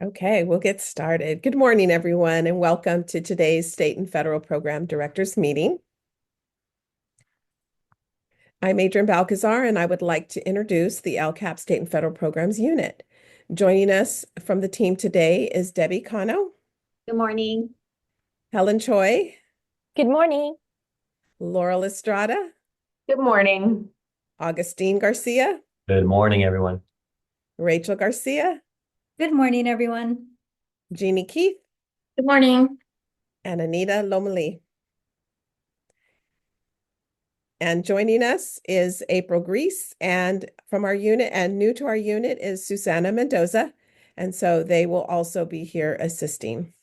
Okay, we'll get started. Good morning, everyone, and welcome to today's State and Federal Program Directors Meeting. I'm Adrian Balcazar, and I would like to introduce the LCAP-State and Federal Programs Unit. Joining us from the team today is Debbie Cano, Good morning. Helen Choi, Good morning. Laurel Estrada, Good morning. Augustine Garcia, Good morning, everyone. Rachel Garcia, Good morning, everyone. Jeannie Keith, Good morning. and Anita Lomeli. And joining us is April Grease, and from our unit, and new to our unit is Susana Mendoza. And so they will also be here assisting.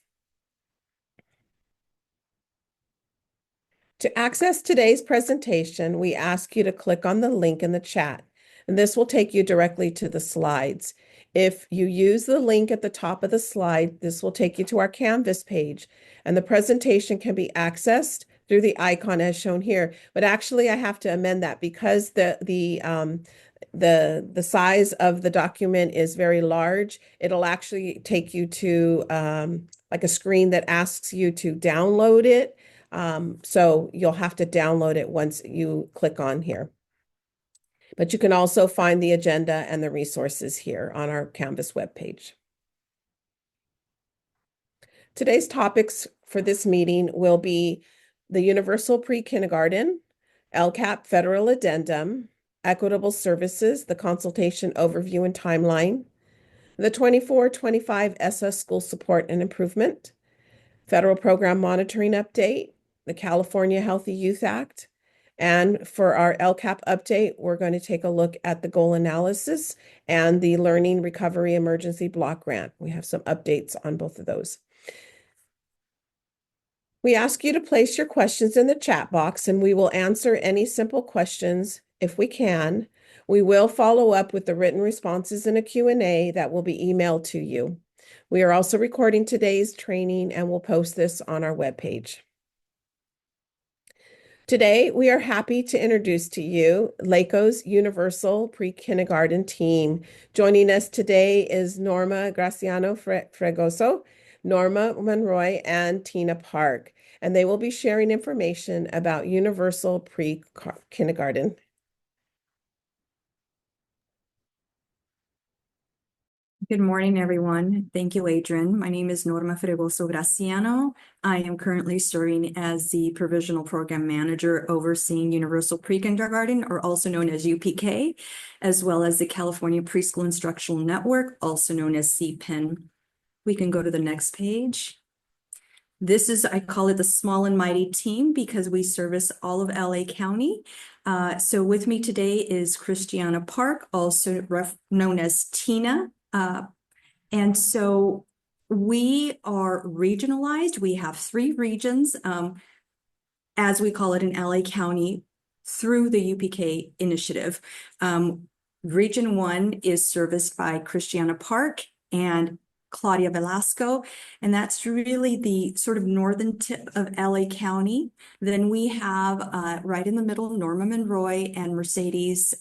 To access today's presentation, we ask you to click on the link in the chat, and this will take you directly to the slides. If you use the link at the top of the slide, this will take you to our Canvas page, and the presentation can be accessed through the icon as shown here. But actually, I have to amend that because the size of the document is very large. It'll actually take you to like a screen that asks you to download it. So you'll have to download it once you click on here. But you can also find the agenda and the resources here on our Canvas webpage. Today's topics for this meeting will be the Universal Pre-Kindergarten, LCAP Federal Addendum, Equitable Services, the Consultation Overview and Timeline, the 24-25 ESSA School Support and Improvement, Federal Program Monitoring Update, the California Healthy Youth Act, and for our LCAP update, we're going to take a look at the goal analysis and the Learning Recovery Emergency Block Grant. We have some updates on both of those. We ask you to place your questions in the chat box, and we will answer any simple questions if we can. We will follow up with the written responses in a Q&A that will be emailed to you. We are also recording today's training and will post this on our webpage. Today, we are happy to introduce to you LACO's Universal Pre-Kindergarten team. Joining us today is Norma Graciano Fregoso, Norma Monroy, and Tina Park, and they will be sharing information about Universal Pre-Kindergarten. Good morning, everyone. Thank you, Adrian. My name is Norma Fregoso Graciano. I am currently serving as the Provisional Program Manager overseeing Universal Pre-Kindergarten, or also known as UPK, as well as the California Preschool Instructional Network, also known as CPIN. We can go to the next page. This is, I call it the small and mighty team because we service all of LA County. So with me today is Christiana Park, also known as Tina. And so we are regionalized. We have 3 regions, as we call it in LA County, through the UPK initiative. Region 1 is serviced by Christiana Park and Claudia Velasco, and that's really the sort of northern tip of LA County. Then we have right in the middle, Norma Monroy and Mercedes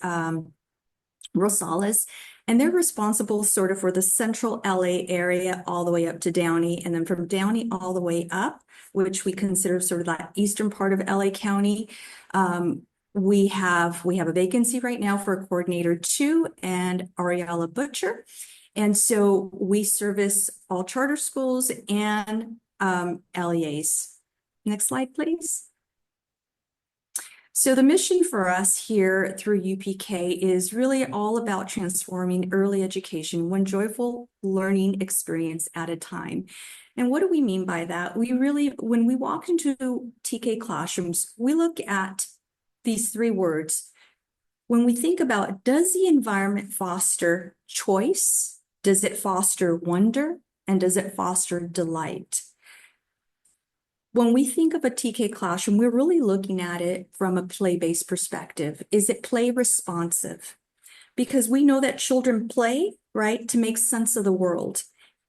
Rosales, and they're responsible sort of for the central LA area all the way up to Downey, and then from Downey all the way up, which we consider sort of that eastern part of LA County. We have a vacancy right now for a coordinator 2 and Ariella Butcher. And so we service all charter schools and LEAs. Next slide, please. So the mission for us here through UPK is really all about transforming early education one joyful learning experience at a time. And what do we mean by that? We really, when we walk into TK classrooms, we look at these 3 words. When we think about, does the environment foster choice? Does it foster wonder? And does it foster delight? When we think of a TK classroom, we're really looking at it from a play-based perspective. Is it play responsive? Because we know that children play, right, to make sense of the world.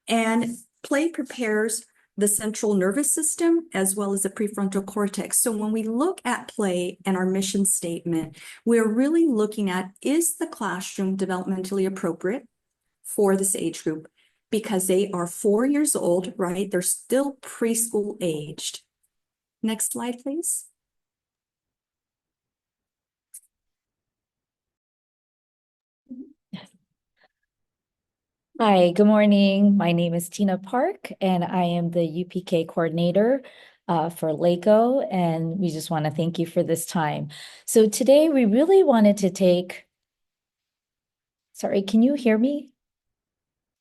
And play prepares the central nervous system as well as the prefrontal cortex. So when we look at play and our mission statement, we're really looking at, is the classroom developmentally appropriate for this age group? because they are 4 years old, right? They're still preschool aged. Next slide, please. Hi, good morning. My name is Tina Park, and I am the UPK coordinator for LACO, and we just want to thank you for this time. So today we really wanted to sorry, can you hear me?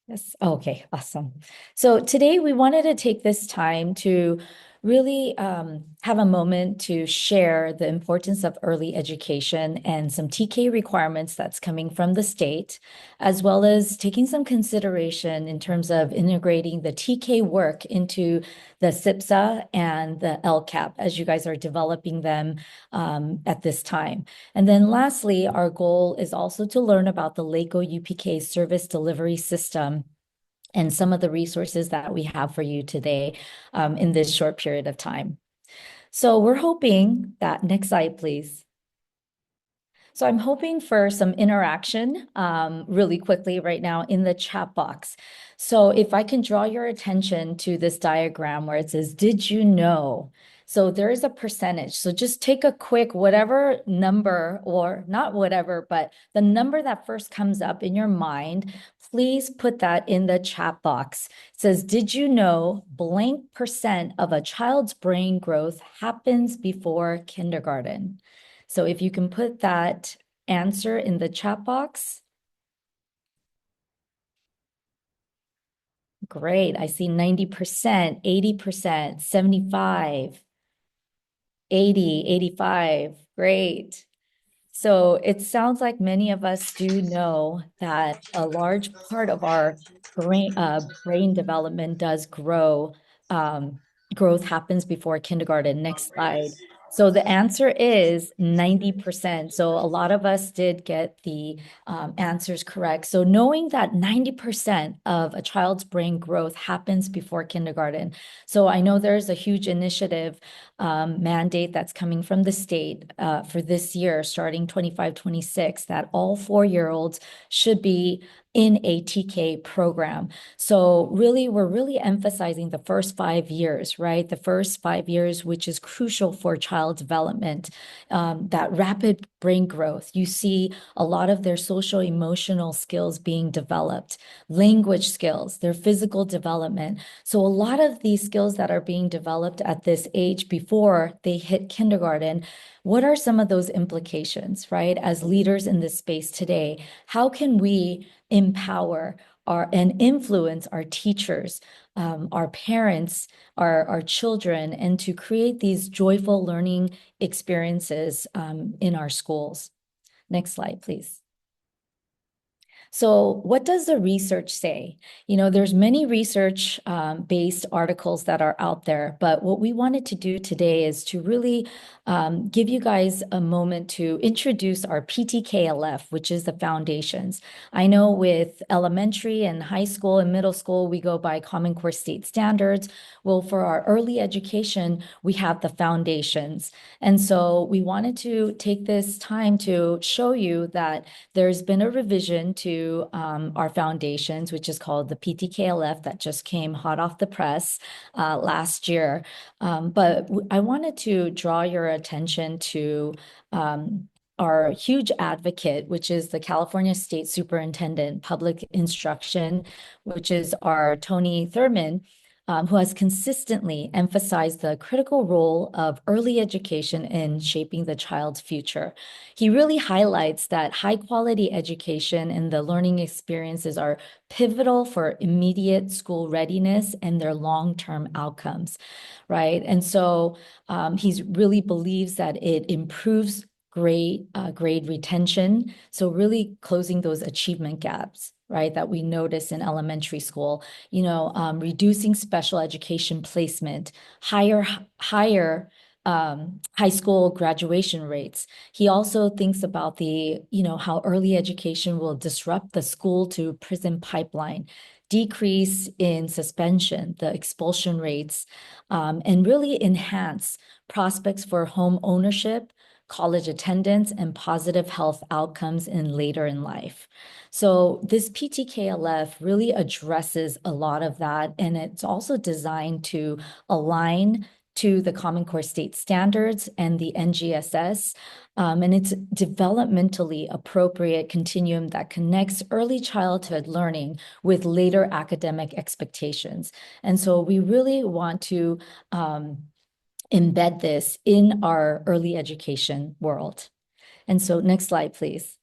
Yes. Okay, awesome. So today we wanted to take this time to really have a moment to share the importance of early education and some TK requirements that's coming from the state, as well as taking some consideration in terms of integrating the TK work into the SIPSA and the LCAP as you guys are developing them at this time. And then lastly, our goal is also to learn about the LACO UPK service delivery system and some of the resources that we have for you today in this short period of time. So we're hoping that, next slide, please. So I'm hoping for some interaction really quickly right now in the chat box. So if I can draw your attention to this diagram where it says, did you know? So there is a percentage. So just take a quick whatever number, or not whatever, but the number that first comes up in your mind, please put that in the chat box. It says, did you know blank % of a child's brain growth happens before kindergarten? So if you can put that answer in the chat box. Great. I see 90%, 80%, 75, 80, 85. Great. So it sounds like many of us do know that a large part of our brain development does grow. Growth happens before kindergarten. Next slide. So the answer is 90%. So a lot of us did get the answers correct. So knowing that 90% of a child's brain growth happens before kindergarten. So I know there's a huge initiative mandate that's coming from the state for this year, starting 25-26, that all 4-year-olds should be in a TK program. So really, we're really emphasizing the first 5 years, right? The first 5 years, which is crucial for child development, that rapid brain growth. You see a lot of their social emotional skills being developed, language skills, their physical development. So a lot of these skills that are being developed at this age before they hit kindergarten, what are some of those implications, right? As leaders in this space today, how can we empower and influence our teachers, our parents, our children, and to create these joyful learning experiences in our schools? Next slide, please. So what does the research say? You know, there's many research based articles that are out there, but what we wanted to do today is to really give you guys a moment to introduce our PTKLF, which is the foundations. I know with elementary and high school and middle school, we go by Common Core State standards. Well, for our early education, we have the foundations. And so we wanted to take this time to show you that there's been a revision to our foundations, which is called the PTKLF, that just came hot off the press last year. But I wanted to draw your attention to our huge advocate, which is the California State Superintendent Public Instruction, which is our Tony Thurman, who has consistently emphasized the critical role of early education in shaping the child's future. He really highlights that high quality education and the learning experiences are pivotal for immediate school readiness and their long-term outcomes, right? And so he really believes that it improves grade retention. So really closing those achievement gaps, right, that we notice in elementary school, reducing special education placement, higher high school graduation rates. He also thinks about how early education will disrupt the school to prison pipeline, decrease in suspension, the expulsion rates, and really enhance prospects for home ownership, college attendance, and positive health outcomes later in life. So this PTKLF really addresses a lot of that, and it's also designed to align to the Common Core State Standards and the NGSS. And it's developmentally appropriate continuum that connects early childhood learning with later academic expectations. And so we really want to embed this in our early education world. And so next slide, please.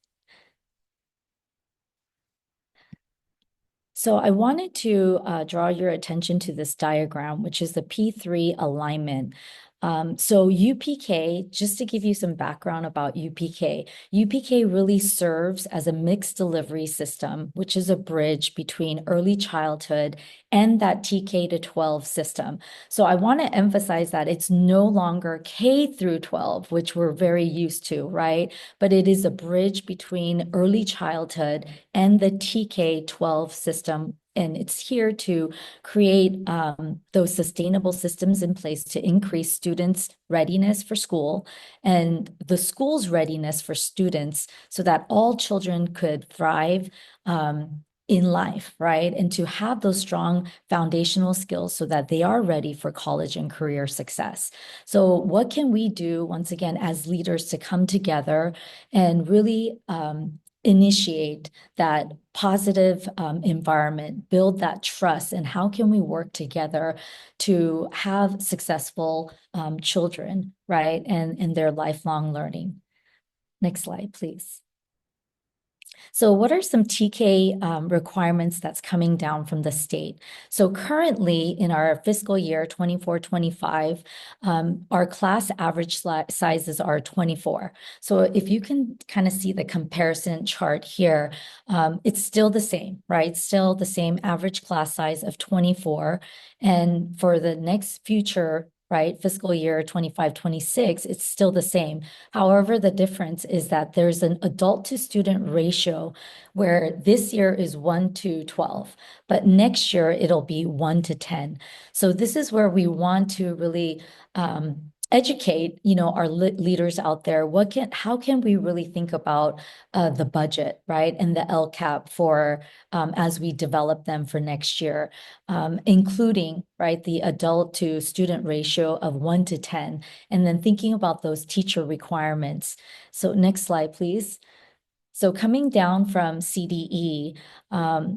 So I wanted to draw your attention to this diagram, which is the P3 alignment. So UPK, just to give you some background about UPK, UPK really serves as a mixed delivery system, which is a bridge between early childhood and that TK to 12 system. So I want to emphasize that it's no longer K through 12, which we're very used to, right? But it is a bridge between early childhood and the TK-12 system. And it's here to create those sustainable systems in place to increase students' readiness for school and the school's readiness for students so that all children could thrive in life, right? And to have those strong foundational skills so that they are ready for college and career success. So what can we do, once again, as leaders to come together and really initiate that positive environment, build that trust, and how can we work together to have successful children, right? And their lifelong learning. Next slide, please. So what are some TK requirements that's coming down from the state? So currently in our fiscal year 24-25, our class average sizes are 24. So if you can kind of see the comparison chart here, it's still the same, right? Still the same average class size of 24. And for the next future, right, fiscal year 25-26, it's still the same. However, the difference is that there's an adult to student ratio where this year is 1 to 12, but next year it'll be 1 to 10. So this is where we want to really educate, our leaders out there. How can we really think about the budget, right, and the LCAP for as we develop them for next year, including, right, the adult to student ratio of 1 to 10, and then thinking about those teacher requirements. So next slide, please. So coming down from CDE,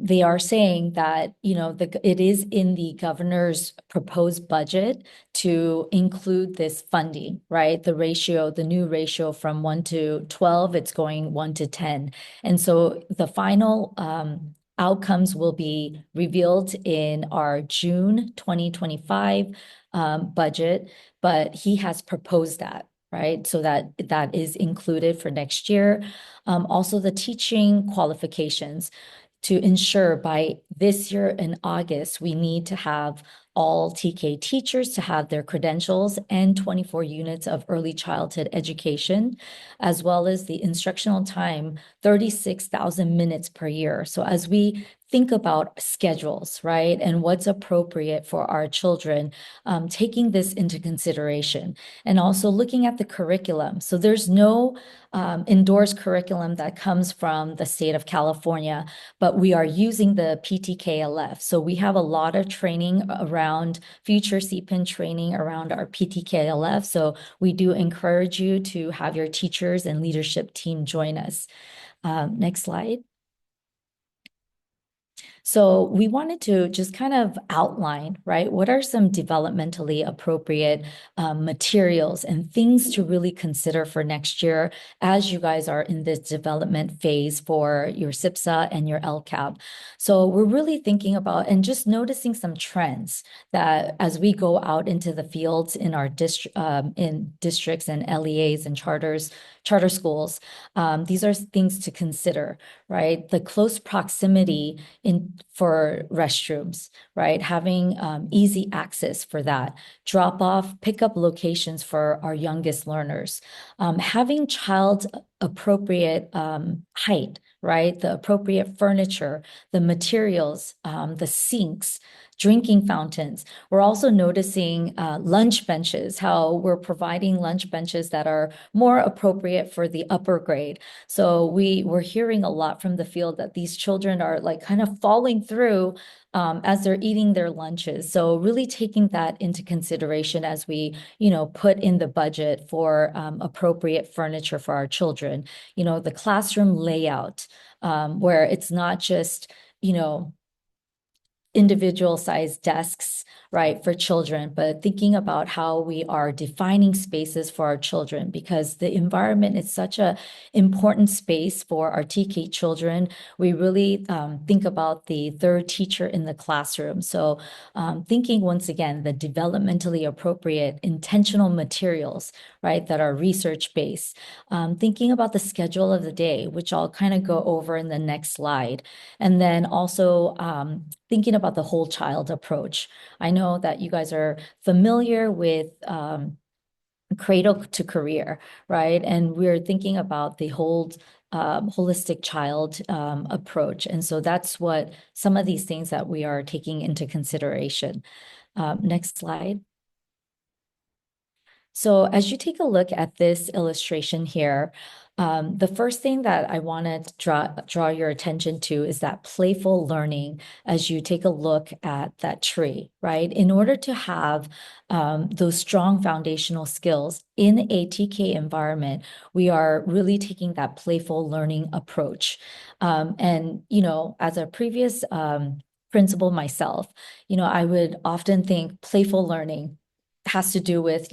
they are saying that, it is in the governor's proposed budget to include this funding, right? The new ratio from 1 to 12, it's going 1 to 10. And so the final outcomes will be revealed in our June 2025 budget, but he has proposed that, right? So that is included for next year. Also, the teaching qualifications to ensure by this year in August, we need to have all TK teachers to have their credentials and 24 units of early childhood education, as well as the instructional time, 36,000 minutes per year. So as we think about schedules, right, and what's appropriate for our children, taking this into consideration, and also looking at the curriculum. So there's no endorsed curriculum that comes from the state of California, but we are using the PTKLF. So we have a lot of training around future CPIN training around our PTKLF. So we do encourage you to have your teachers and leadership team join us. Next slide. So we wanted to just kind of outline, right, what are some developmentally appropriate materials and things to really consider for next year as you guys are in this development phase for your SIPSA and your LCAP. So we're really thinking about and just noticing some trends that as we go out into the fields in our in districts and LEAs and charter schools, these are things to consider, right? The close proximity for restrooms, right? Having easy access for that, drop off, pickup locations for our youngest learners, having child appropriate height, right? The appropriate furniture, the materials, the sinks, drinking fountains. We're also noticing lunch benches, how we're providing lunch benches that are more appropriate for the upper grade. So we're hearing a lot from the field that these children are like kind of falling through as they're eating their lunches. So really taking that into consideration as we, put in the budget for appropriate furniture for our children. The classroom layout, where it's not just, individual sized desks, right, for children, but thinking about how we are defining spaces for our children, because the environment is such a important space for our TK children. We really think about the third teacher in the classroom. So thinking once again, the developmentally appropriate intentional materials, right, that are research-based. Thinking about the schedule of the day, which I'll kind of go over in the next slide. And then also thinking about the whole child approach. I know that you guys are familiar with cradle to career, right? And we're thinking about the whole holistic child approach. And so that's what some of these things that we are taking into consideration. Next slide. So as you take a look at this illustration here, the first thing that I want to draw your attention to is that playful learning as you take a look at that tree, right? In order to have those strong foundational skills in a TK environment, we are really taking that playful learning approach. And, as a previous principal myself, I would often think playful learning has to do with,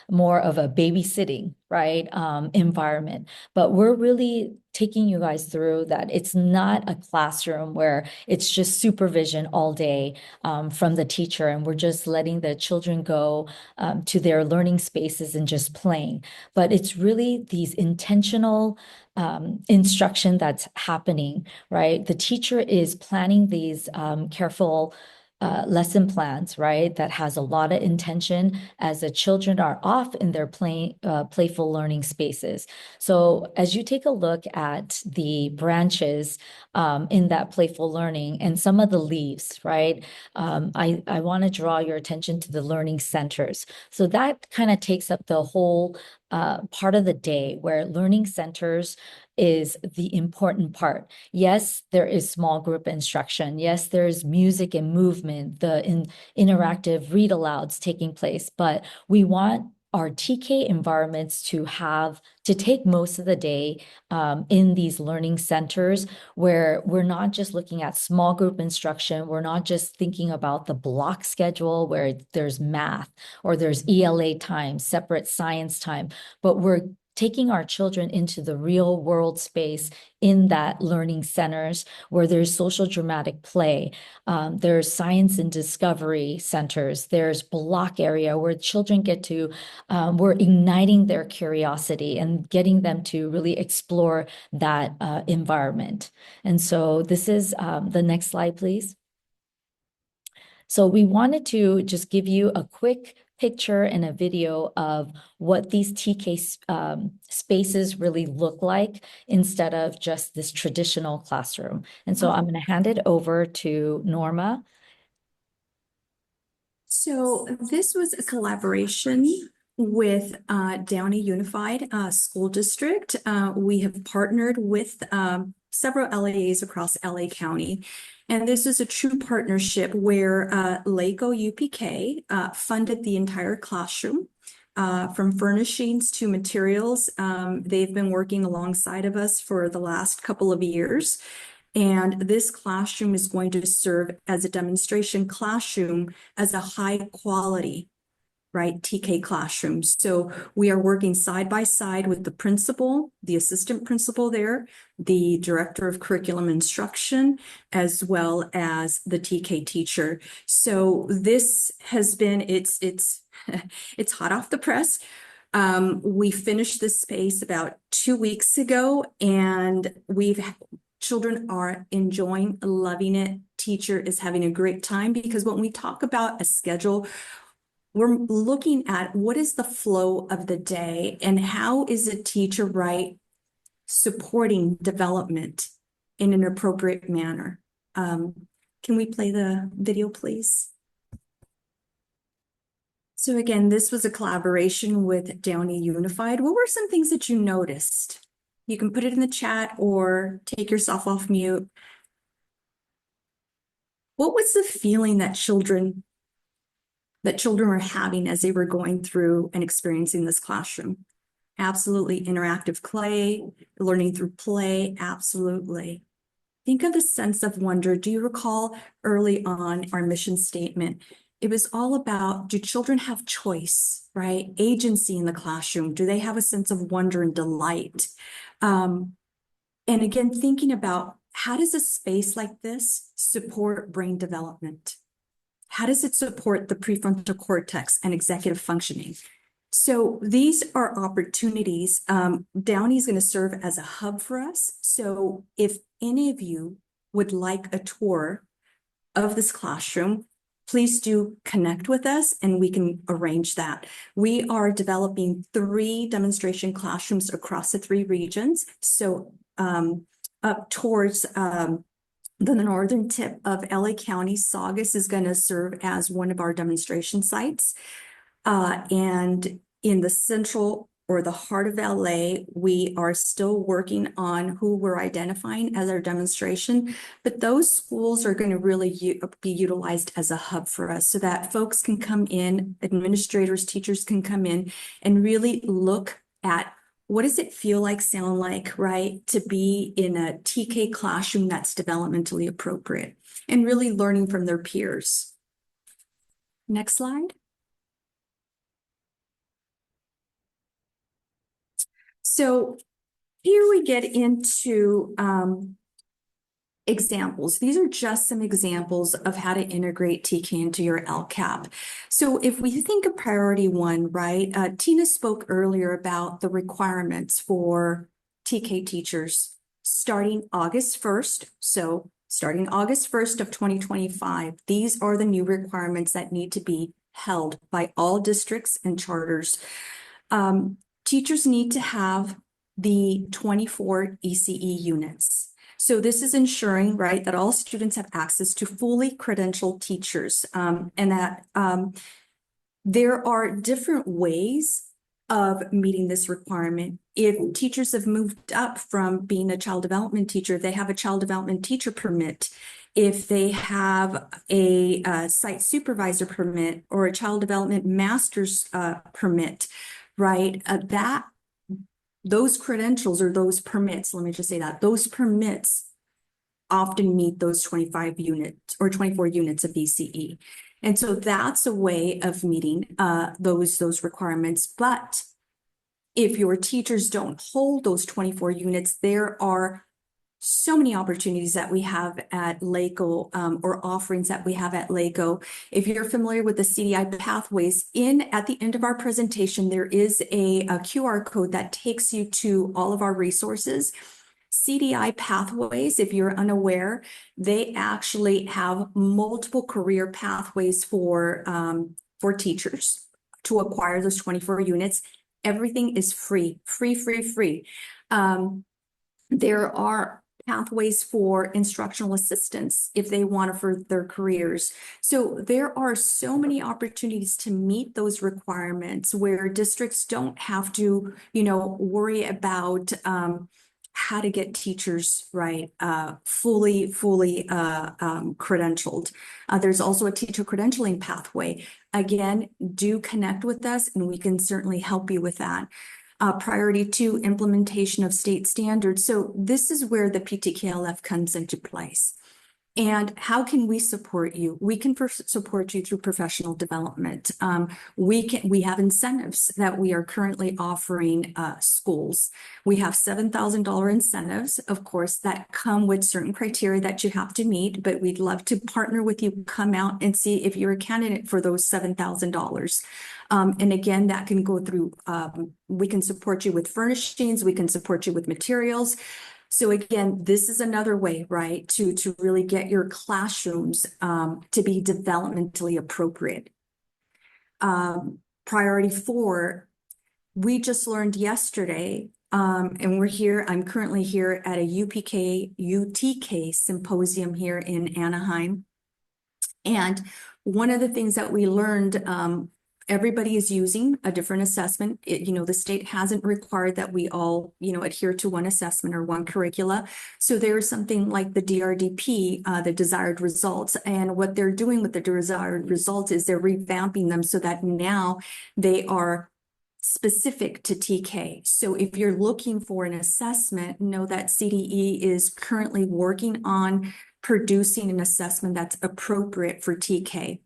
more of a babysitting, right, environment. But we're really taking you guys through that. It's not a classroom where it's just supervision all day from the teacher, and we're just letting the children go to their learning spaces and just playing. But it's really these intentional instruction that's happening, right? The teacher is planning these careful lesson plans, right? That has a lot of intention as the children are off in their playful learning spaces. So as you take a look at the branches in that playful learning and some of the leaves, right? I want to draw your attention to the learning centers. So that kind of takes up the whole part of the day where learning centers is the important part. Yes, there is small group instruction. Yes, there's music and movement, the interactive read alouds taking place, but we want our TK environments to take most of the day in these learning centers where we're not just looking at small group instruction. We're not just thinking about the block schedule where there's math or there's ELA time, separate science time, but we're taking our children into the real world space in that learning centers where there's social dramatic play. There's science and discovery centers. There's block area where children get to, we're igniting their curiosity and getting them to really explore that environment. And so this is the next slide, please. So we wanted to just give you a quick picture and a video of what these TK spaces really look like instead of just this traditional classroom. And so I'm going to hand it over to Norma. So this was a collaboration with Downey Unified School District. We have partnered with several LAAs across LA County. And this is a true partnership where LACO UPK funded the entire classroom. From furnishings to materials. They've been working alongside of us for the last couple of years. And this classroom is going to serve as a demonstration classroom as a high quality, right, TK classroom. So we are working side by side with the principal, the assistant principal there, the director of curriculum instruction, as well as the TK teacher. So this has been, it's hot off the press. We finished this space about 2 weeks ago, and children are enjoying, loving it. Teacher is having a great time, because when we talk about a schedule, we're looking at what is the flow of the day and how is a teacher, right, supporting development in an appropriate manner. Can we play the video, please? So again, this was a collaboration with Downey Unified. What were some things that you noticed? You can put it in the chat or take yourself off mute. What was the feeling that children were having as they were going through and experiencing this classroom? Absolutely. Interactive play, learning through play, absolutely. Think of the sense of wonder. Do you recall early on our mission statement? It was all about, do children have choice, right? Agency in the classroom. Do they have a sense of wonder and delight? And again, thinking about how does a space like this support brain development? How does it support the prefrontal cortex and executive functioning? So these are opportunities. Downey is going to serve as a hub for us. So if any of you would like a tour of this classroom, please do connect with us and we can arrange that. We are developing 3 demonstration classrooms across the 3 regions. So up towards the northern tip of LA County, Saugus is going to serve as one of our demonstration sites. And in the central or the heart of LA, we are still working on who we're identifying as our demonstration, but those schools are going to really be utilized as a hub for us so that folks can come in, administrators, teachers can come in and really look at what does it feel like, sound like, right, to be in a TK classroom that's developmentally appropriate and really learning from their peers. Next slide. So here we get into examples. These are just some examples of how to integrate TK into your LCAP. So if we think of priority 1, right, Tina spoke earlier about the requirements for TK teachers starting August 1st. So starting August 1st of 2025, these are the new requirements that need to be held by all districts and charters. Teachers need to have the 24 ECE units. So this is ensuring, right, that all students have access to fully credentialed teachers, and that there are different ways of meeting this requirement. If teachers have moved up from being a child development teacher, they have a child development teacher permit. If they have a site supervisor permit or a child development master's permit, right, those credentials or those permits, let me just say that, those permits often meet those 25 units or 24 units of ECE. And so that's a way of meeting those requirements. But if your teachers don't hold those 24 units, there are so many opportunities that we have at LACO or offerings that we have at LACO. If you're familiar with the CDI pathways, at the end of our presentation, there is a QR code that takes you to all of our resources. CDI pathways, if you're unaware, they actually have multiple career pathways for teachers to acquire those 24 units. Everything is free. There are pathways for instructional assistants if they want to further their careers. So there are so many opportunities to meet those requirements where districts don't have to, worry about how to get teachers, right, fully credentialed. There's also a teacher credentialing pathway. Again, do connect with us and we can certainly help you with that. Priority 2, implementation of state standards. So this is where the PTKLF comes into place. And how can we support you? We can support you through professional development. We have incentives that we are currently offering schools. We have $7,000 incentives, of course, that come with certain criteria that you have to meet, but we'd love to partner with you, come out and see if you're a candidate for those $7,000. And again, that can go through, we can support you with furnishings, we can support you with materials. So again, this is another way, right, to really get your classrooms to be developmentally appropriate. Priority 4, we just learned yesterday And I'm currently here at a UTK symposium here in Anaheim. And one of the things that we learned, everybody is using a different assessment. The state hasn't required that we all, adhere to one assessment or one curricula. So there's something like the DRDP, the desired results. And what they're doing with the desired results is they're revamping them so that now they are specific to TK. So if you're looking for an assessment, know that CDE is currently working on producing an assessment that's appropriate for TK.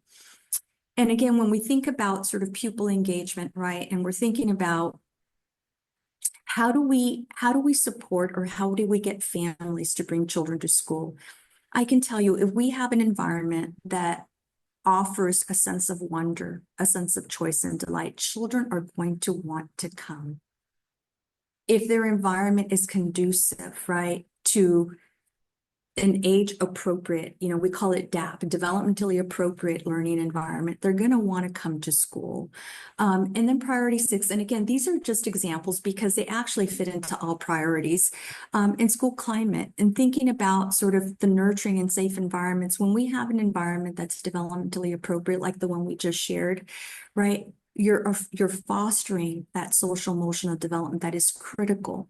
And again, when we think about sort of pupil engagement, right, and we're thinking about how do we support, or how do we get families to bring children to school? I can tell you, if we have an environment that offers a sense of wonder, a sense of choice and delight, children are going to want to come. If their environment is conducive, right, to an age appropriate, we call it DAP, developmentally appropriate learning environment, they're going to want to come to school. And then priority 6, and again, these are just examples because they actually fit into all priorities. In school climate, and thinking about sort of the nurturing and safe environments, when we have an environment that's developmentally appropriate, like the one we just shared, right? You're fostering that social emotional development that is critical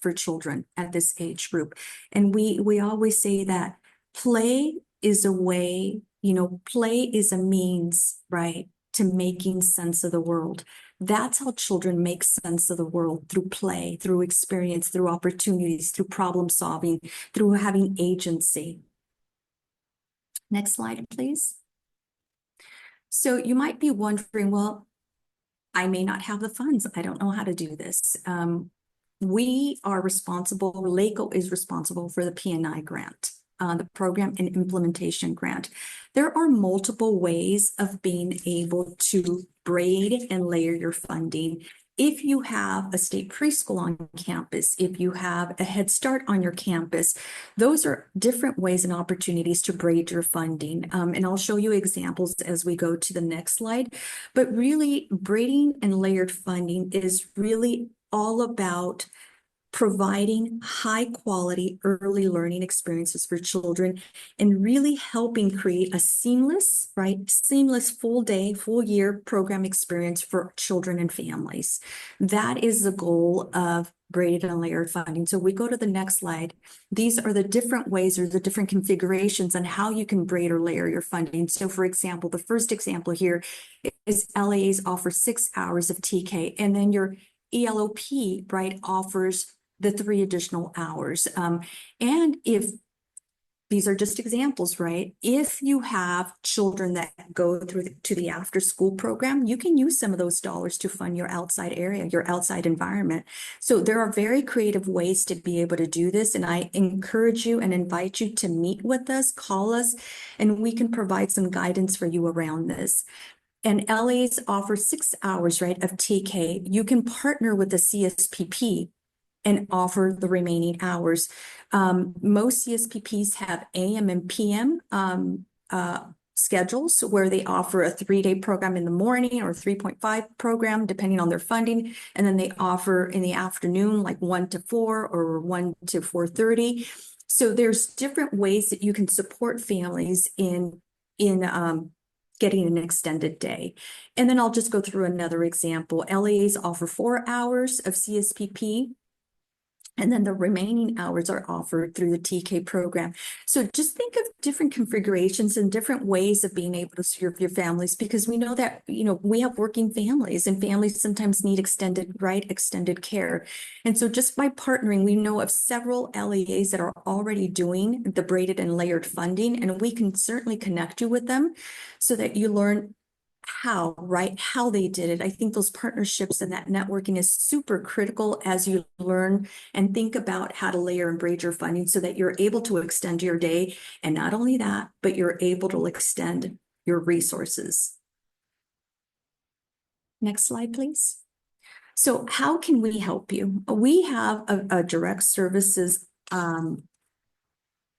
for children at this age group. And we always say that play is a way, play is a means, right, to making sense of the world. That's how children make sense of the world, through play, through experience, through opportunities, through problem solving, through having agency. Next slide, please. So you might be wondering, well, I may not have the funds. I don't know how to do this. We are responsible, LACO is responsible for the P&I grant, the Program and Implementation Grant. There are multiple ways of being able to braid and layer your funding. If you have a state preschool on campus, if you have a Head Start on your campus, those are different ways and opportunities to braid your funding. And I'll show you examples as we go to the next slide. But really, braiding and layered funding is really all about providing high quality early learning experiences for children and really helping create a seamless full day, full year program experience for children and families. That is the goal of braided and layered funding. So we go to the next slide. These are the different ways or the different configurations on how you can braid or layer your funding. So for example, the first example here is LAAs offer 6 hours of TK, and then your ELOP, right, offers the 3 additional hours. And if these are just examples, right? If you have children that go through to the after school program, you can use some of those dollars to fund your outside area, your outside environment. So there are very creative ways to be able to do this. And I encourage you and invite you to meet with us, call us, and we can provide some guidance for you around this. And LAs offer 6 hours, right, of TK. You can partner with the CSPP and offer the remaining hours. Most CSPPs have AM and PM schedules where they offer a 3-day program in the morning or 3.5 program, depending on their funding. And then they offer in the afternoon, like 1 to 4 or 1 to 4:30. So there's different ways that you can support families in getting an extended day. And then I'll just go through another example. LAAs offer 4 hours of CSPP, and then the remaining hours are offered through the TK program. So just think of different configurations and different ways of being able to serve your families, because we know that, we have working families, and families sometimes need extended care. And so just by partnering, we know of several LEAs that are already doing the braided and layered funding, and we can certainly connect you with them so that you learn how they did it. I think those partnerships and that networking is super critical as you learn and think about how to layer and braid your funding so that you're able to extend your day. And not only that, but you're able to extend your resources. Next slide, please. So how can we help you? We have a direct services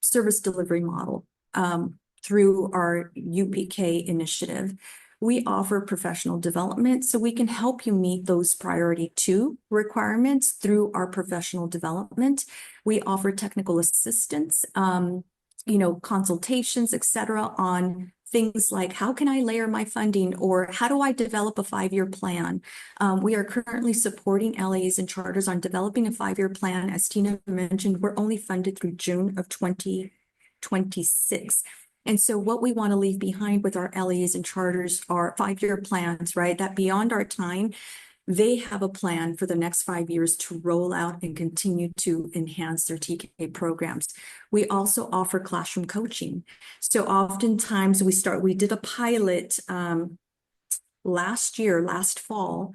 service delivery model through our UPK initiative. we offer professional development, so we can help you meet those priority 2 requirements through our professional development. We offer technical assistance, consultations, etc., on things like how can I layer my funding, or how do I develop a 5-year plan? We are currently supporting LAs and charters on developing a 5-year plan. As Tina mentioned, we're only funded through June of 2026. And so what we want to leave behind with our LAs and charters are 5-year plans, right? That beyond our time, they have a plan for the next 5 years to roll out and continue to enhance their TK programs. We also offer classroom coaching. So oftentimes we did a pilot last fall,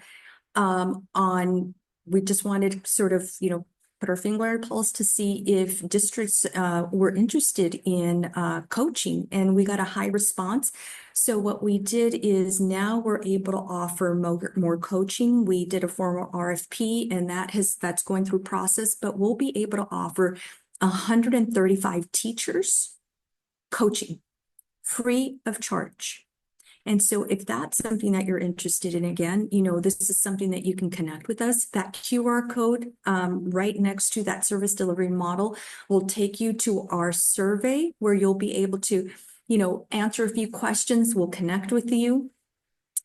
we just wanted sort of, put our finger on our pulse to see if districts were interested in coaching, and we got a high response. So what we did is now we're able to offer more coaching. We did a formal RFP, and that's going through process, but we'll be able to offer 135 teachers coaching free of charge. And so if that's something that you're interested in, again, this is something that you can connect with us. That QR code right next to that service delivery model will take you to our survey, where you'll be able to, answer a few questions. We'll connect with you.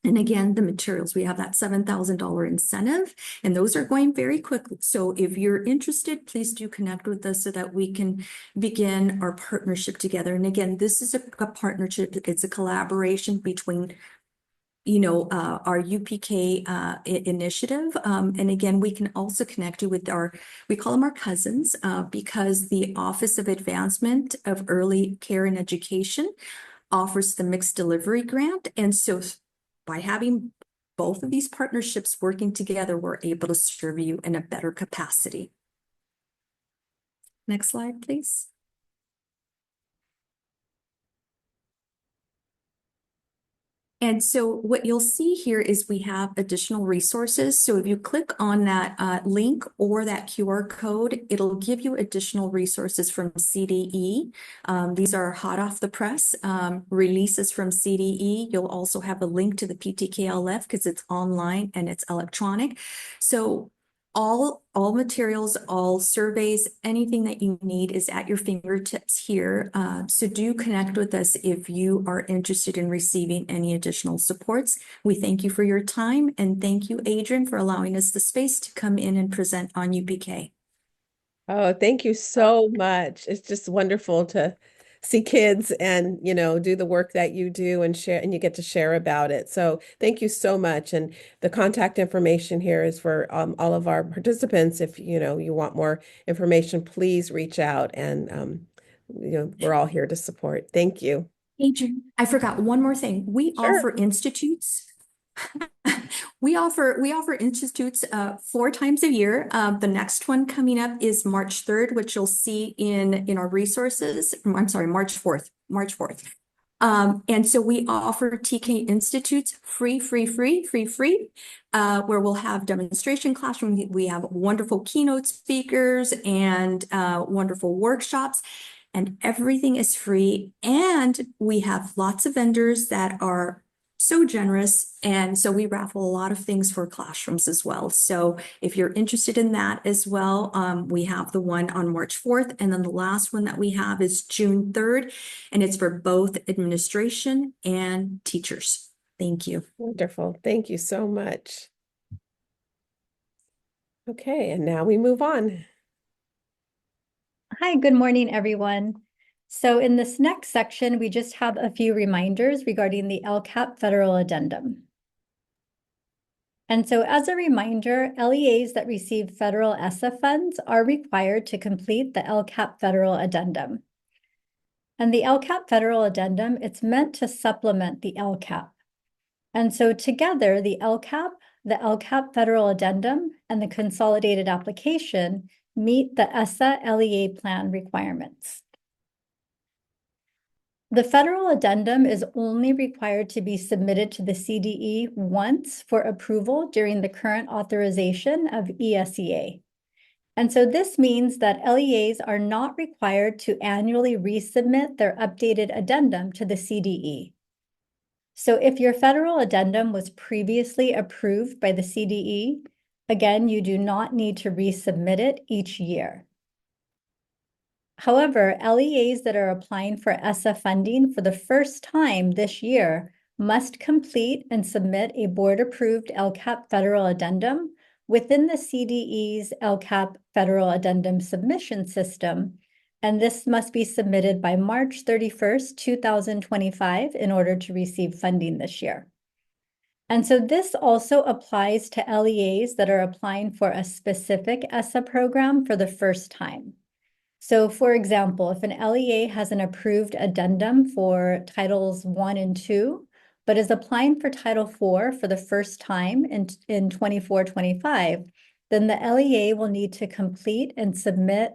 And again, the materials, we have that $7,000 incentive, and those are going very quickly. So if you're interested, please do connect with us so that we can begin our partnership together. And again, this is a partnership. It's a collaboration between, our UPK initiative. And again, we can also connect you with we call them our cousins, because the Office of Advancement of Early Care and Education offers the mixed delivery grant. And so by having both of these partnerships working together, we're able to serve you in a better capacity. Next slide, please. And so what you'll see here is we have additional resources. So if you click on that link or that QR code, it'll give you additional resources from CDE. These are hot off the press releases from CDE. You'll also have a link to the PTKLF because it's online and it's electronic. So all materials, all surveys, anything that you need is at your fingertips here. So do connect with us if you are interested in receiving any additional supports. We thank you for your time, and thank you, Adrian, for allowing us the space to come in and present on UPK. Oh, thank you so much. It's just wonderful to see kids and, do the work that you do and share, and you get to share about it. So thank you so much. And the contact information here is for all of our participants. If, you want more information, please reach out, and, we're all here to support. Thank you. Adrian, I forgot one more thing. We Sure. offer institutes. We offer institutes 4 times a year. The next one coming up is March 3rd, which you'll see in our resources. I'm sorry, March 4th. And so we offer TK Institutes free, where we'll have demonstration classroom. We have wonderful keynote speakers and wonderful workshops, and everything is free. And we have lots of vendors that are so generous. And so we raffle a lot of things for classrooms as well. So if you're interested in that as well, we have the one on March 4th. And then the last one that we have is June 3rd. And it's for both administration and teachers. Thank you. Wonderful. Thank you so much. Okay, and now we move on. Hi, good morning, everyone. So in this next section, we just have a few reminders regarding the LCAP federal addendum. And so as a reminder, LEAs that receive federal ESSA funds are required to complete the LCAP federal addendum. And the LCAP federal addendum, it's meant to supplement the LCAP. And so together, the LCAP federal addendum, and the consolidated application meet the ESSA LEA plan requirements. The federal addendum is only required to be submitted to the CDE once for approval during the current authorization of ESEA. And so this means that LEAs are not required to annually resubmit their updated addendum to the CDE. So if your federal addendum was previously approved by the CDE, again, you do not need to resubmit it each year. However, LEAs that are applying for ESSA funding for the first time this year must complete and submit a board-approved LCAP federal addendum within the CDE's LCAP federal addendum submission system, and this must be submitted by March 31st, 2025 in order to receive funding this year. And so this also applies to LEAs that are applying for a specific ESSA program for the first time. So for example, if an LEA has an approved addendum for Titles 1 and 2, but is applying for Title 4 for the first time in 24-25, then the LEA will need to complete and submit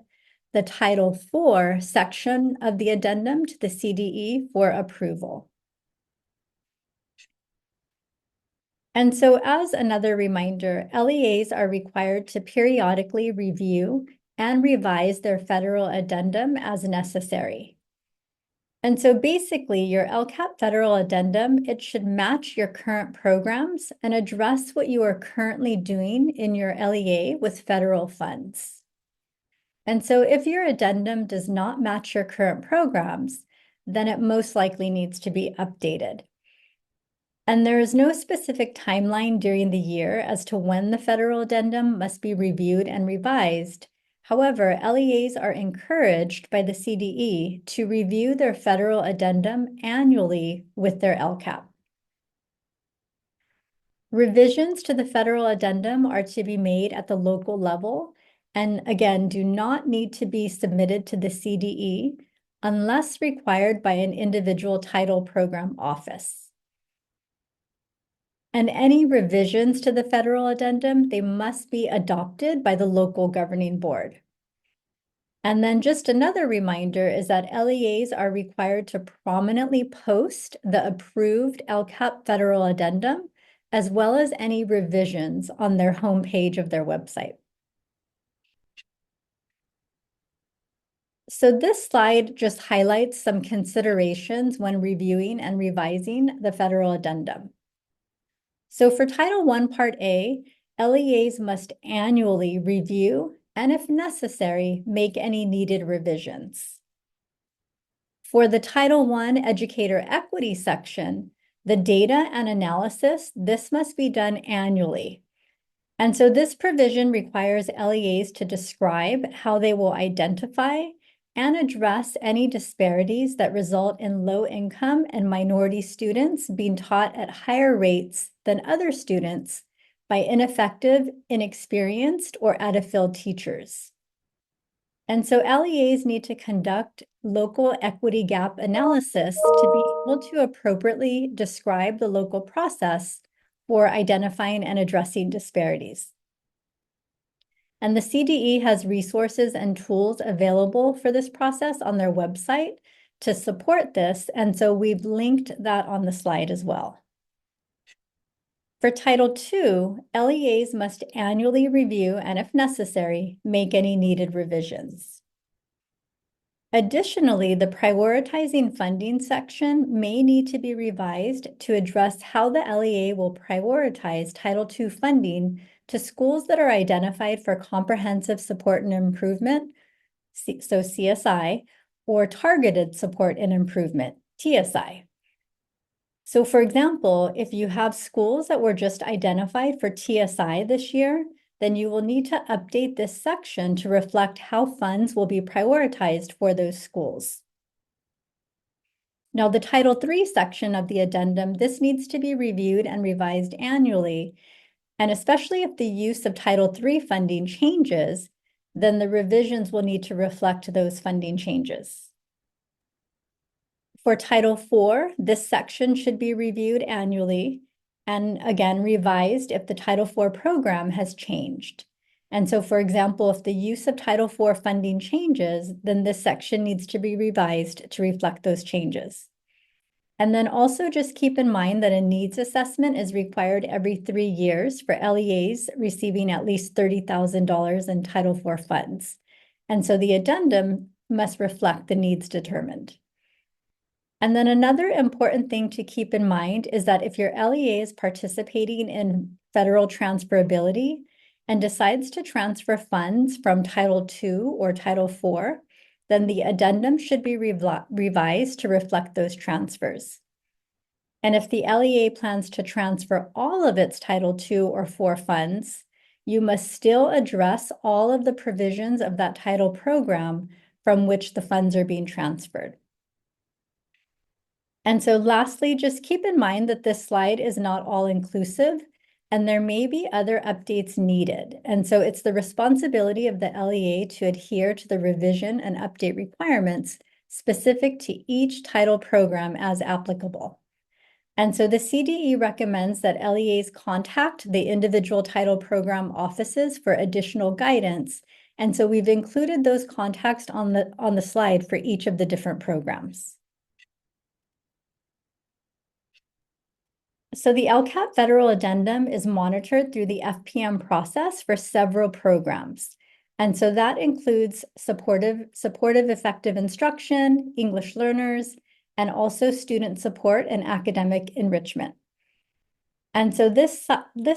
the Title 4 section of the addendum to the CDE for approval. And so as another reminder, LEAs are required to periodically review and revise their federal addendum as necessary. And so basically your LCAP federal addendum, it should match your current programs and address what you are currently doing in your LEA with federal funds. And so if your addendum does not match your current programs, then it most likely needs to be updated. And there is no specific timeline during the year as to when the federal addendum must be reviewed and revised. However, LEAs are encouraged by the CDE to review their federal addendum annually with their LCAP. Revisions to the federal addendum are to be made at the local level, and again, do not need to be submitted to the CDE unless required by an individual title program office. And any revisions to the federal addendum, they must be adopted by the local governing board. And then just another reminder is that LEAs are required to prominently post the approved LCAP federal addendum, as well as any revisions on their homepage of their website. So this slide just highlights some considerations when reviewing and revising the federal addendum. So for Title I, Part A, LEAs must annually review and, if necessary, make any needed revisions. For the Title I Educator Equity section, the data and analysis, this must be done annually. And so this provision requires LEAs to describe how they will identify and address any disparities that result in low-income and minority students being taught at higher rates than other students by ineffective, inexperienced, or out-of-field teachers. And so LEAs need to conduct local equity gap analysis to be able to appropriately describe the local process for identifying and addressing disparities. And the CDE has resources and tools available for this process on their website to support this. And so we've linked that on the slide as well. For Title II, LEAs must annually review and, if necessary, make any needed revisions. Additionally, the prioritizing funding section may need to be revised to address how the LEA will prioritize Title II funding to schools that are identified for comprehensive support and improvement, so CSI, or targeted support and improvement, TSI. So for example, if you have schools that were just identified for TSI this year, then you will need to update this section to reflect how funds will be prioritized for those schools. Now, the Title III section of the addendum, this needs to be reviewed and revised annually. And especially if the use of Title III funding changes, then the revisions will need to reflect those funding changes. For Title IV, this section should be reviewed annually and again revised if the Title IV program has changed. And so, for example, if the use of Title IV funding changes, then this section needs to be revised to reflect those changes. And then also just keep in mind that a needs assessment is required every 3 years for LEAs receiving at least $30,000 in Title IV funds. And so the addendum must reflect the needs determined. And then another important thing to keep in mind is that if your LEA is participating in federal transferability and decides to transfer funds from Title II or Title IV, then the addendum should be revised to reflect those transfers. And if the LEA plans to transfer all of its Title II or IV funds, you must still address all of the provisions of that title program from which the funds are being transferred. And so lastly, just keep in mind that this slide is not all inclusive and there may be other updates needed. And so it's the responsibility of the LEA to adhere to the revision and update requirements specific to each title program as applicable. And so the CDE recommends that LEAs contact the individual title program offices for additional guidance. And so we've included those contacts on the slide for each of the different programs. So the LCAP federal addendum is monitored through the FPM process for several programs. And so that includes supportive effective instruction, English learners, and also student support and academic enrichment. And so this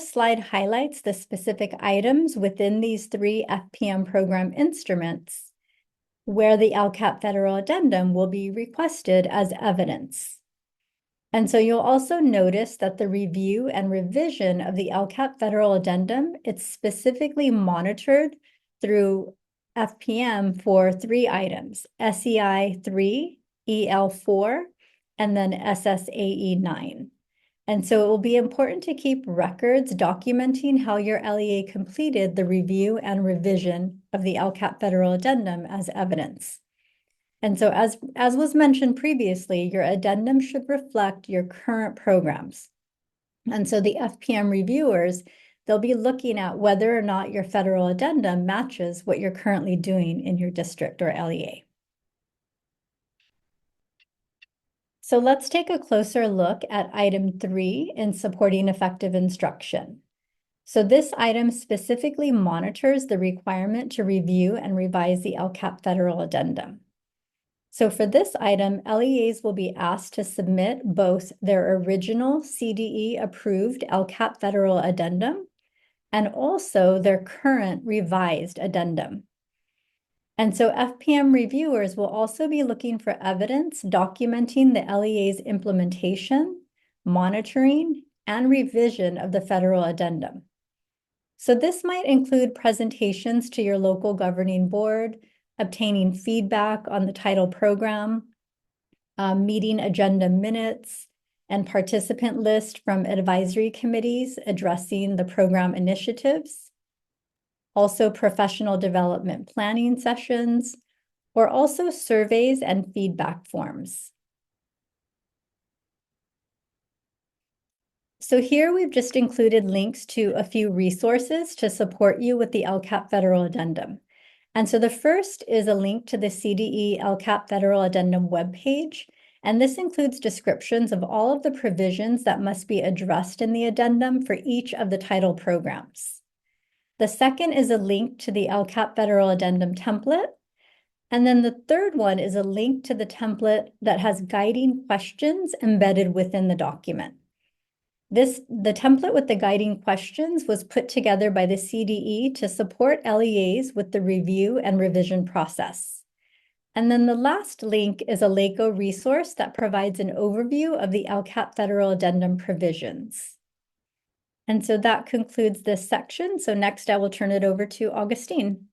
slide highlights the specific items within these 3 FPM program instruments where the LCAP federal addendum will be requested as evidence. And so you'll also notice that the review and revision of the LCAP federal addendum, it's specifically monitored through FPM for 3 items, SEI 3, EL 4, and then SSAE 9. And so it will be important to keep records documenting how your LEA completed the review and revision of the LCAP federal addendum as evidence. And so as was mentioned previously, your addendum should reflect your current programs. And so the FPM reviewers, they'll be looking at whether or not your federal addendum matches what you're currently doing in your district or LEA. So let's take a closer look at item 3 in supporting effective instruction. So this item specifically monitors the requirement to review and revise the LCAP federal addendum. So for this item, LEAs will be asked to submit both their original CDE approved LCAP federal addendum and also their current revised addendum. And so FPM reviewers will also be looking for evidence documenting the LEA's implementation, monitoring, and revision of the federal addendum. So this might include presentations to your local governing board, obtaining feedback on the title program, meeting agenda minutes, and participant list from advisory committees addressing the program initiatives, also professional development planning sessions, or also surveys and feedback forms. So here we've just included links to a few resources to support you with the LCAP federal addendum. And so the first is a link to the CDE LCAP federal addendum webpage. And this includes descriptions of all of the provisions that must be addressed in the addendum for each of the title programs. The second is a link to the LCAP federal addendum template. And then the third one is a link to the template that has guiding questions embedded within the document. The template with the guiding questions was put together by the CDE to support LEAs with the review and revision process. And then the last link is a LACO resource that provides an overview of the LCAP federal addendum provisions. And so that concludes this section. So next I will turn it over to Augustine.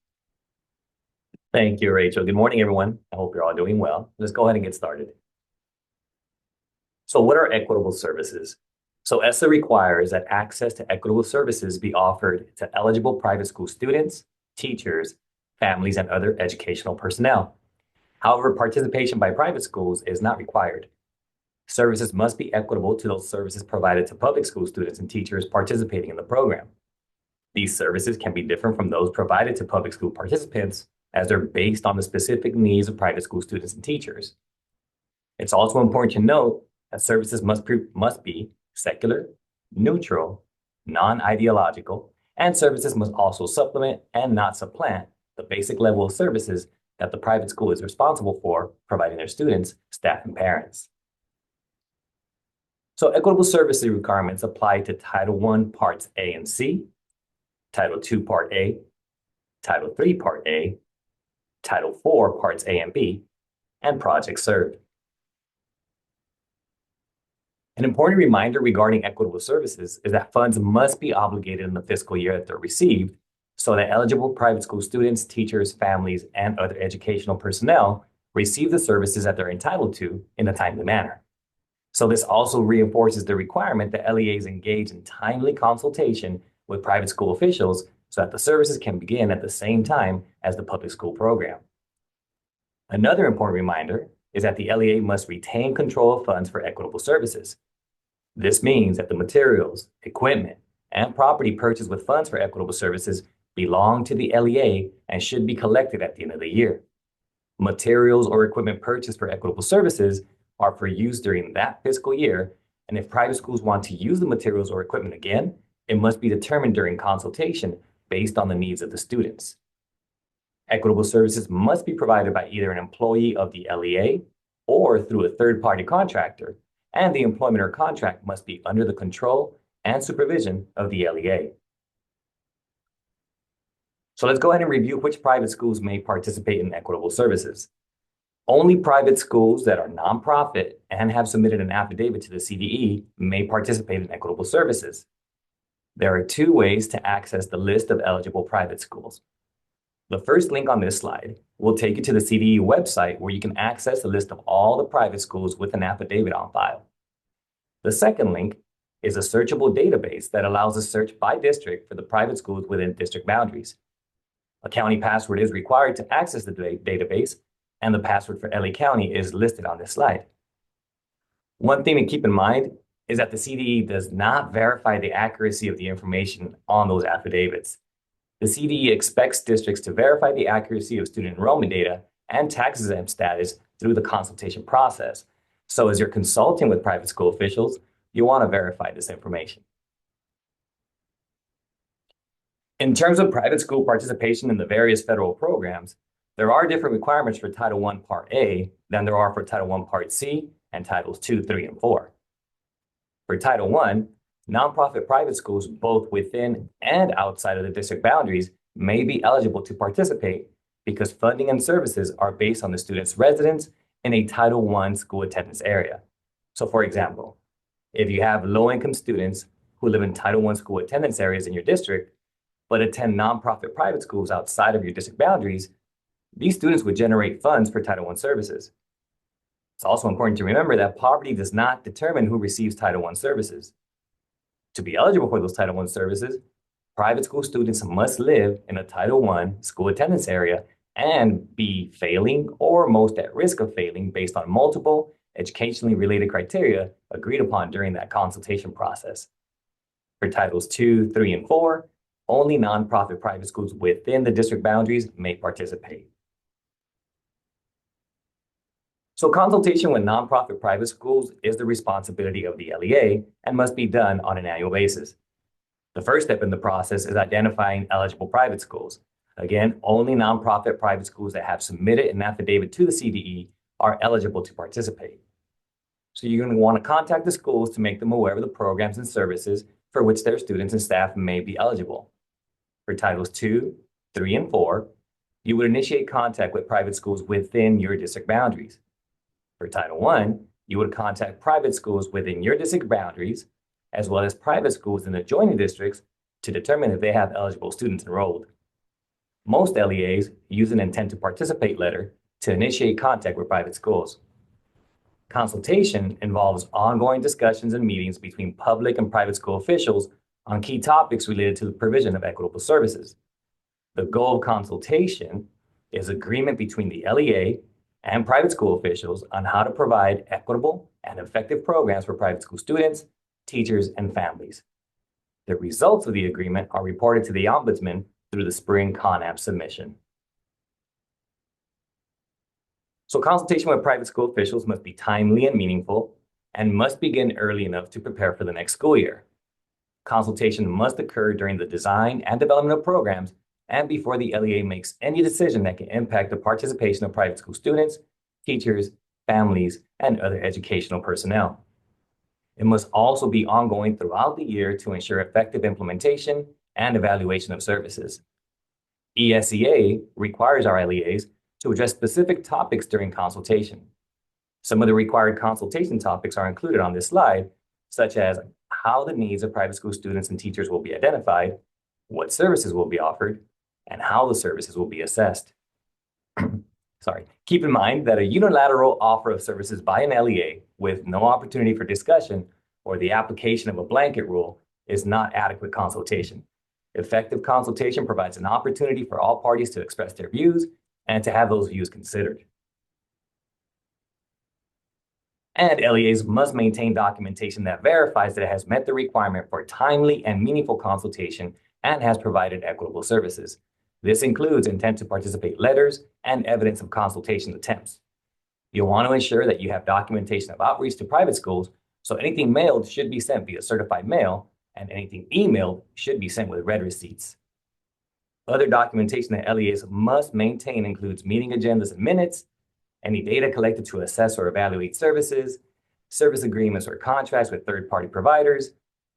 Thank you, Rachel. Good morning, everyone. I hope you're all doing well. Let's go ahead and get started. So what are equitable services? So ESSA requires that access to equitable services be offered to eligible private school students, teachers, families, and other educational personnel. However, participation by private schools is not required. Services must be equitable to those services provided to public school students and teachers participating in the program. These services can be different from those provided to public school participants as they're based on the specific needs of private school students and teachers. It's also important to note that services must be secular, neutral, non-ideological, and services must also supplement and not supplant the basic level of services that the private school is responsible for providing their students, staff, and parents. So equitable services requirements apply to Title I, Parts A and C, Title II, Part A, Title III, Part A, Title IV, Parts A and B, and projects served. An important reminder regarding equitable services is that funds must be obligated in the fiscal year that they're received so that eligible private school students, teachers, families, and other educational personnel receive the services that they're entitled to in a timely manner. So this also reinforces the requirement that LEAs engage in timely consultation with private school officials so that the services can begin at the same time as the public school program. Another important reminder is that the LEA must retain control of funds for equitable services. This means that the materials, equipment, and property purchased with funds for equitable services belong to the LEA and should be collected at the end of the year. Materials or equipment purchased for equitable services are for use during that fiscal year, and if private schools want to use the materials or equipment again, it must be determined during consultation based on the needs of the students. Equitable services must be provided by either an employee of the LEA or through a third-party contractor, and the employment or contract must be under the control and supervision of the LEA. So let's go ahead and review which private schools may participate in equitable services. Only private schools that are nonprofit and have submitted an affidavit to the CDE may participate in equitable services. There are two ways to access the list of eligible private schools. The first link on this slide will take you to the CDE website where you can access the list of all the private schools with an affidavit on file. The second link is a searchable database that allows a search by district for the private schools within district boundaries. A county password is required to access the database, and the password for LA County is listed on this slide. One thing to keep in mind is that the CDE does not verify the accuracy of the information on those affidavits. The CDE expects districts to verify the accuracy of student enrollment data and tax exempt status through the consultation process. So as you're consulting with private school officials, you want to verify this information. In terms of private school participation in the various federal programs, there are different requirements for Title I, Part A than there are for Title I, Part C, and Titles II, III, and IV. For Title I, nonprofit private schools both within and outside of the district boundaries may be eligible to participate because funding and services are based on the student's residence in a Title I school attendance area. So for example, if you have low-income students who live in Title I school attendance areas in your district, but attend nonprofit private schools outside of your district boundaries, these students would generate funds for Title I services. It's also important to remember that poverty does not determine who receives Title I services. To be eligible for those Title I services, private school students must live in a Title I school attendance area and be failing or most at risk of failing based on multiple educationally related criteria agreed upon during that consultation process. For Titles II, III, and IV, only nonprofit private schools within the district boundaries may participate. So consultation with nonprofit private schools is the responsibility of the LEA and must be done on an annual basis. The first step in the process is identifying eligible private schools. Again, only nonprofit private schools that have submitted an affidavit to the CDE are eligible to participate. So you're going to want to contact the schools to make them aware of the programs and services for which their students and staff may be eligible. For Titles II, III, and IV, you would initiate contact with private schools within your district boundaries. For Title I, you would contact private schools within your district boundaries, as well as private schools in adjoining districts to determine if they have eligible students enrolled. Most LEAs use an intent to participate letter to initiate contact with private schools. Consultation involves ongoing discussions and meetings between public and private school officials on key topics related to the provision of equitable services. The goal of consultation is agreement between the LEA and private school officials on how to provide equitable and effective programs for private school students, teachers, and families. The results of the agreement are reported to the Ombudsman through the spring CONAP submission. So consultation with private school officials must be timely and meaningful and must begin early enough to prepare for the next school year. Consultation must occur during the design and development of programs and before the LEA makes any decision that can impact the participation of private school students, teachers, families, and other educational personnel. It must also be ongoing throughout the year to ensure effective implementation and evaluation of services. ESEA requires our LEAs to address specific topics during consultation. Some of the required consultation topics are included on this slide, such as how the needs of private school students and teachers will be identified, what services will be offered, and how the services will be assessed. Sorry. Keep in mind that a unilateral offer of services by an LEA with no opportunity for discussion or the application of a blanket rule is not adequate consultation. Effective consultation provides an opportunity for all parties to express their views and to have those views considered. And LEAs must maintain documentation that verifies that it has met the requirement for timely and meaningful consultation and has provided equitable services. This includes intent to participate letters and evidence of consultation attempts. You'll want to ensure that you have documentation of outreach to private schools, so anything mailed should be sent via certified mail, and anything emailed should be sent with read receipts. Other documentation that LEAs must maintain includes meeting agendas and minutes, any data collected to assess or evaluate services, service agreements or contracts with third-party providers,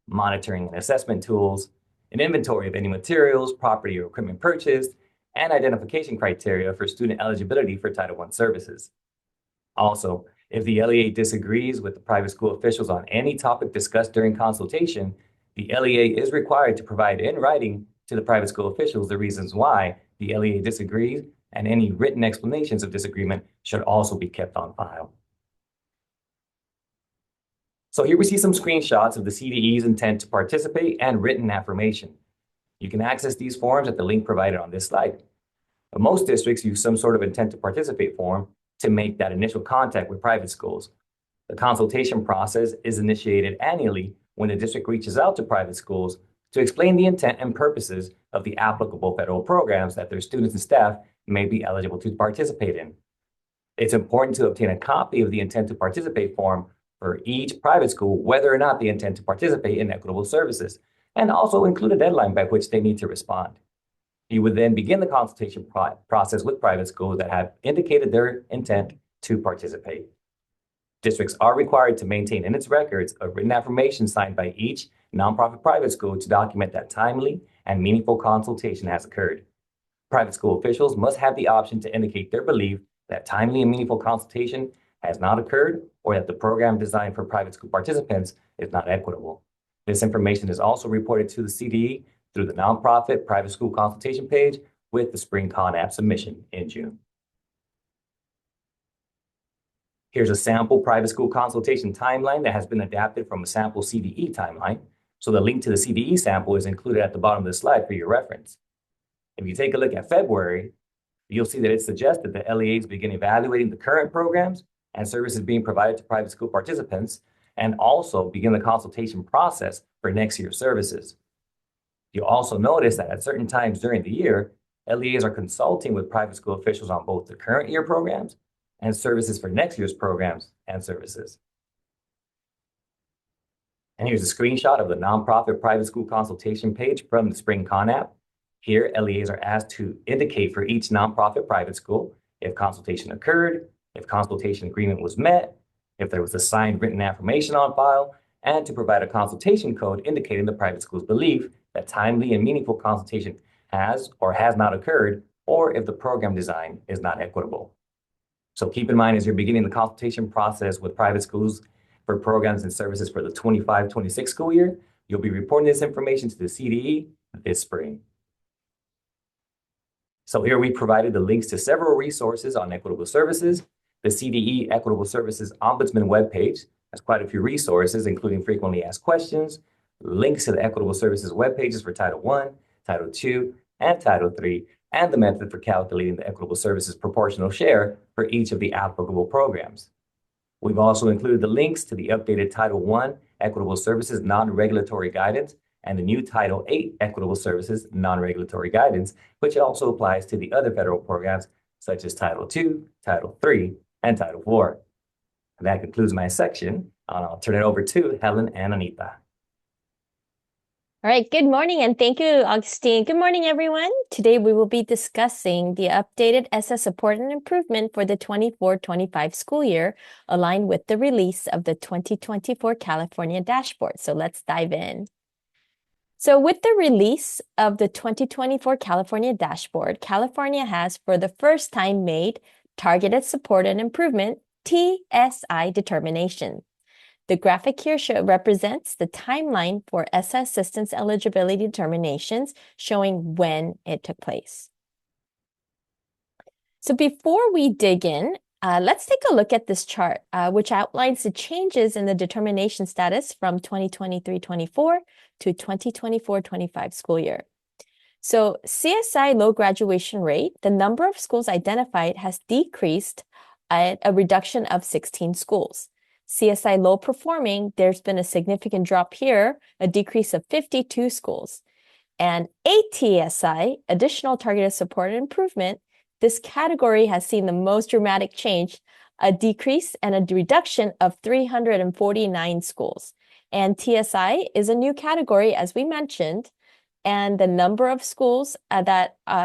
monitoring and assessment tools, an inventory of any materials, property, or equipment purchased, and identification criteria for student eligibility for Title I services. Also, if the LEA disagrees with the private school officials on any topic discussed during consultation, the LEA is required to provide in writing to the private school officials the reasons why the LEA disagrees, and any written explanations of disagreement should also be kept on file. So here we see some screenshots of the CDE's intent to participate and written affirmation. You can access these forms at the link provided on this slide. But most districts use some sort of intent to participate form to make that initial contact with private schools. The consultation process is initiated annually when the district reaches out to private schools to explain the intent and purposes of the applicable federal programs that their students and staff may be eligible to participate in. It's important to obtain a copy of the intent to participate form for each private school, whether or not they intend to participate in equitable services, and also include a deadline by which they need to respond. You would then begin the consultation process with private schools that have indicated their intent to participate. Districts are required to maintain in its records a written affirmation signed by each nonprofit private school to document that timely and meaningful consultation has occurred. Private school officials must have the option to indicate their belief that timely and meaningful consultation has not occurred or that the program designed for private school participants is not equitable. This information is also reported to the CDE through the nonprofit private school consultation page with the Spring Con App submission in June. Here's a sample private school consultation timeline that has been adapted from a sample CDE timeline. So the link to the CDE sample is included at the bottom of the slide for your reference. If you take a look at February, you'll see that it suggested that LEAs begin evaluating the current programs and services being provided to private school participants, and also begin the consultation process for next year's services. You'll also notice that at certain times during the year, LEAs are consulting with private school officials on both the current year programs and services for next year's programs and services. And here's a screenshot of the nonprofit private school consultation page from the Spring Con app. Here, LEAs are asked to indicate for each nonprofit private school if consultation occurred, if consultation agreement was met, if there was a signed written affirmation on file, and to provide a consultation code indicating the private school's belief that timely and meaningful consultation has or has not occurred, or if the program design is not equitable. So keep in mind, as you're beginning the consultation process with private schools for programs and services for the 25-26 school year, you'll be reporting this information to the CDE this spring. So here we provided the links to several resources on equitable services. The CDE Equitable Services Ombudsman webpage has quite a few resources, including frequently asked questions, links to the Equitable Services web pages for Title I, Title II, and Title III, and the method for calculating the equitable services proportional share for each of the applicable programs. We've also included the links to the updated Title I Equitable Services Non-Regulatory Guidance and the new Title VIII Equitable Services Non-Regulatory Guidance, which also applies to the other federal programs such as Title II, Title III, and Title IV. And that concludes my section, and I'll turn it over to Helen and Anita. All right, good morning and thank you, Augustine. Good morning, everyone. Today we will be discussing the updated SS support and improvement for the 24-25 school year, aligned with the release of the 2024 California dashboard. So let's dive in. So with the release of the 2024 California dashboard, California has for the first time made targeted support and improvement, TSI determination. The graphic here represents the timeline for SS assistance eligibility determinations, showing when it took place. So before we dig in, let's take a look at this chart, which outlines the changes in the determination status from 2023-24 to 2024-25 school year. So CSI low graduation rate, the number of schools identified has decreased at a reduction of 16 schools. CSI low performing, there's been a significant drop here, a decrease of 52 schools. And ATSI, additional targeted support and improvement, this category has seen the most dramatic change, a decrease and a reduction of 349 schools. And TSI is a new category, as we mentioned, and the number of schools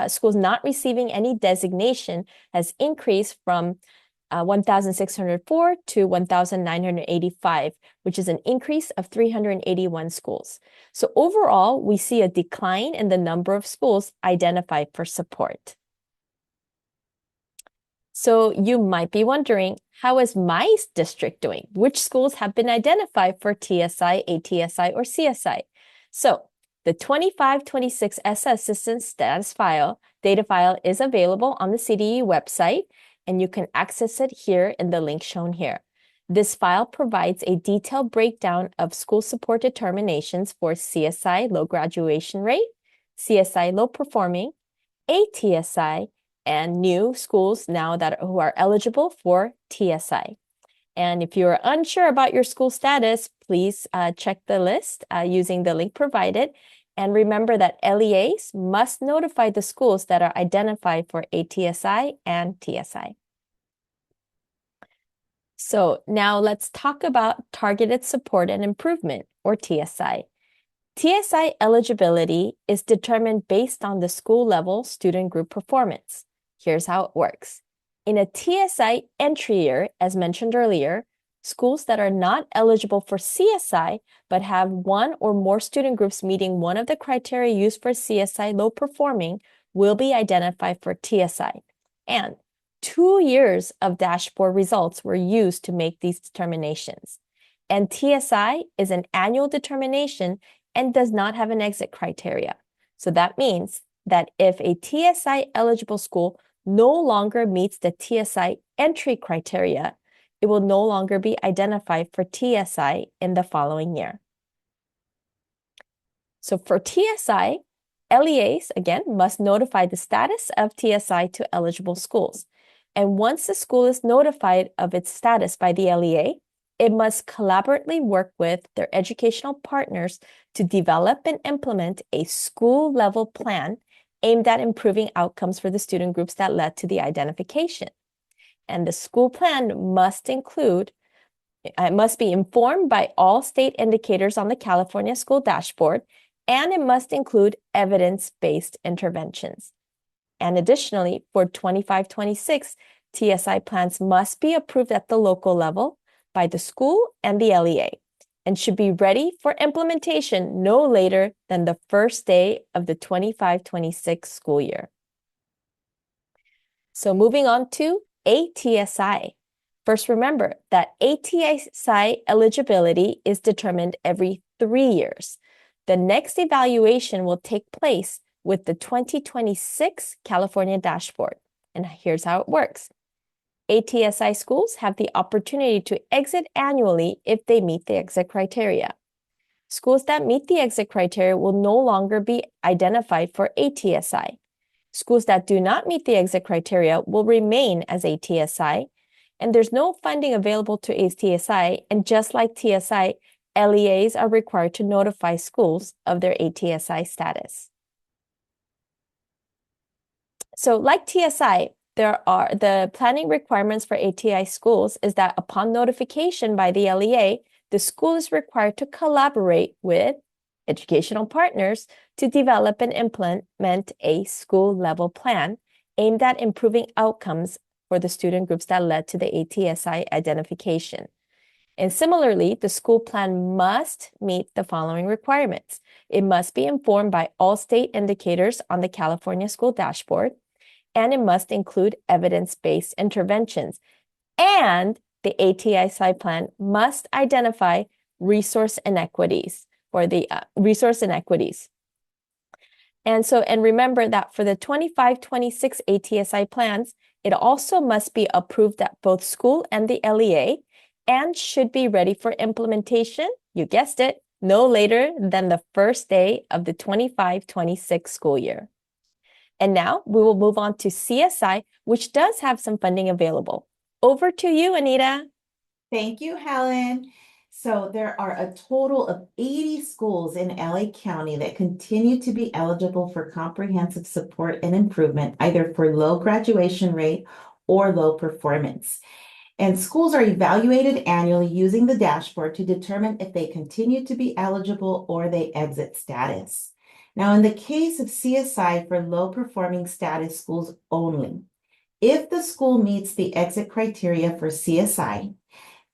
schools not receiving any designation has increased from 1,604 to 1,985, which is an increase of 381 schools. So overall, we see a decline in the number of schools identified for support. So you might be wondering, how is my district doing? Which schools have been identified for TSI, ATSI, or CSI? So the 25-26 SS Assistance Status File, data file is available on the CDE website, and you can access it here in the link shown here. This file provides a detailed breakdown of school support determinations for CSI low graduation rate, CSI low performing, ATSI, and new schools now who are eligible for TSI. And if you are unsure about your school status, please check the list using the link provided. And remember that LEAs must notify the schools that are identified for ATSI and TSI. So now let's talk about targeted support and improvement, or TSI. TSI eligibility is determined based on the school level student group performance. Here's how it works. In a TSI entry year, as mentioned earlier, schools that are not eligible for CSI but have one or more student groups meeting one of the criteria used for CSI low performing will be identified for TSI. And 2 years of dashboard results were used to make these determinations. And TSI is an annual determination and does not have an exit criteria. So that means that if a TSI eligible school no longer meets the TSI entry criteria, it will no longer be identified for TSI in the following year. So for TSI, LEAs, again, must notify the status of TSI to eligible schools. And once the school is notified of its status by the LEA, it must collaboratively work with their educational partners to develop and implement a school-level plan aimed at improving outcomes for the student groups that led to the identification. And the school plan must be informed by all state indicators on the California School Dashboard, and it must include evidence-based interventions. And additionally, for 25-26, TSI plans must be approved at the local level by the school and the LEA, and should be ready for implementation no later than the first day of the 25-26 school year. So moving on to ATSI. First, remember that ATSI eligibility is determined every 3 years. The next evaluation will take place with the 2026 California dashboard. And here's how it works. ATSI schools have the opportunity to exit annually if they meet the exit criteria. Schools that meet the exit criteria will no longer be identified for ATSI. Schools that do not meet the exit criteria will remain as ATSI, and there's no funding available to ATSI, and just like TSI, LEAs are required to notify schools of their ATSI status. So like TSI, the planning requirements for ATI schools is that upon notification by the LEA, the school is required to collaborate with educational partners to develop and implement a school-level plan aimed at improving outcomes for the student groups that led to the ATSI identification. And similarly, the school plan must meet the following requirements. It must be informed by all state indicators on the California School Dashboard, and it must include evidence-based interventions. And the ATSI plan must identify resource inequities for the resource inequities. And remember that for the 25-26 ATSI plans, it also must be approved at both school and the LEA and should be ready for implementation, you guessed it, no later than the first day of the 25-26 school year. And now we will move on to CSI, which does have some funding available. Over to you, Anita. Thank you, Helen. So there are a total of 80 schools in LA County that continue to be eligible for comprehensive support and improvement, either for low graduation rate or low performance. And schools are evaluated annually using the dashboard to determine if they continue to be eligible or they exit status. Now, in the case of CSI for low performing status schools only, if the school meets the exit criteria for CSI,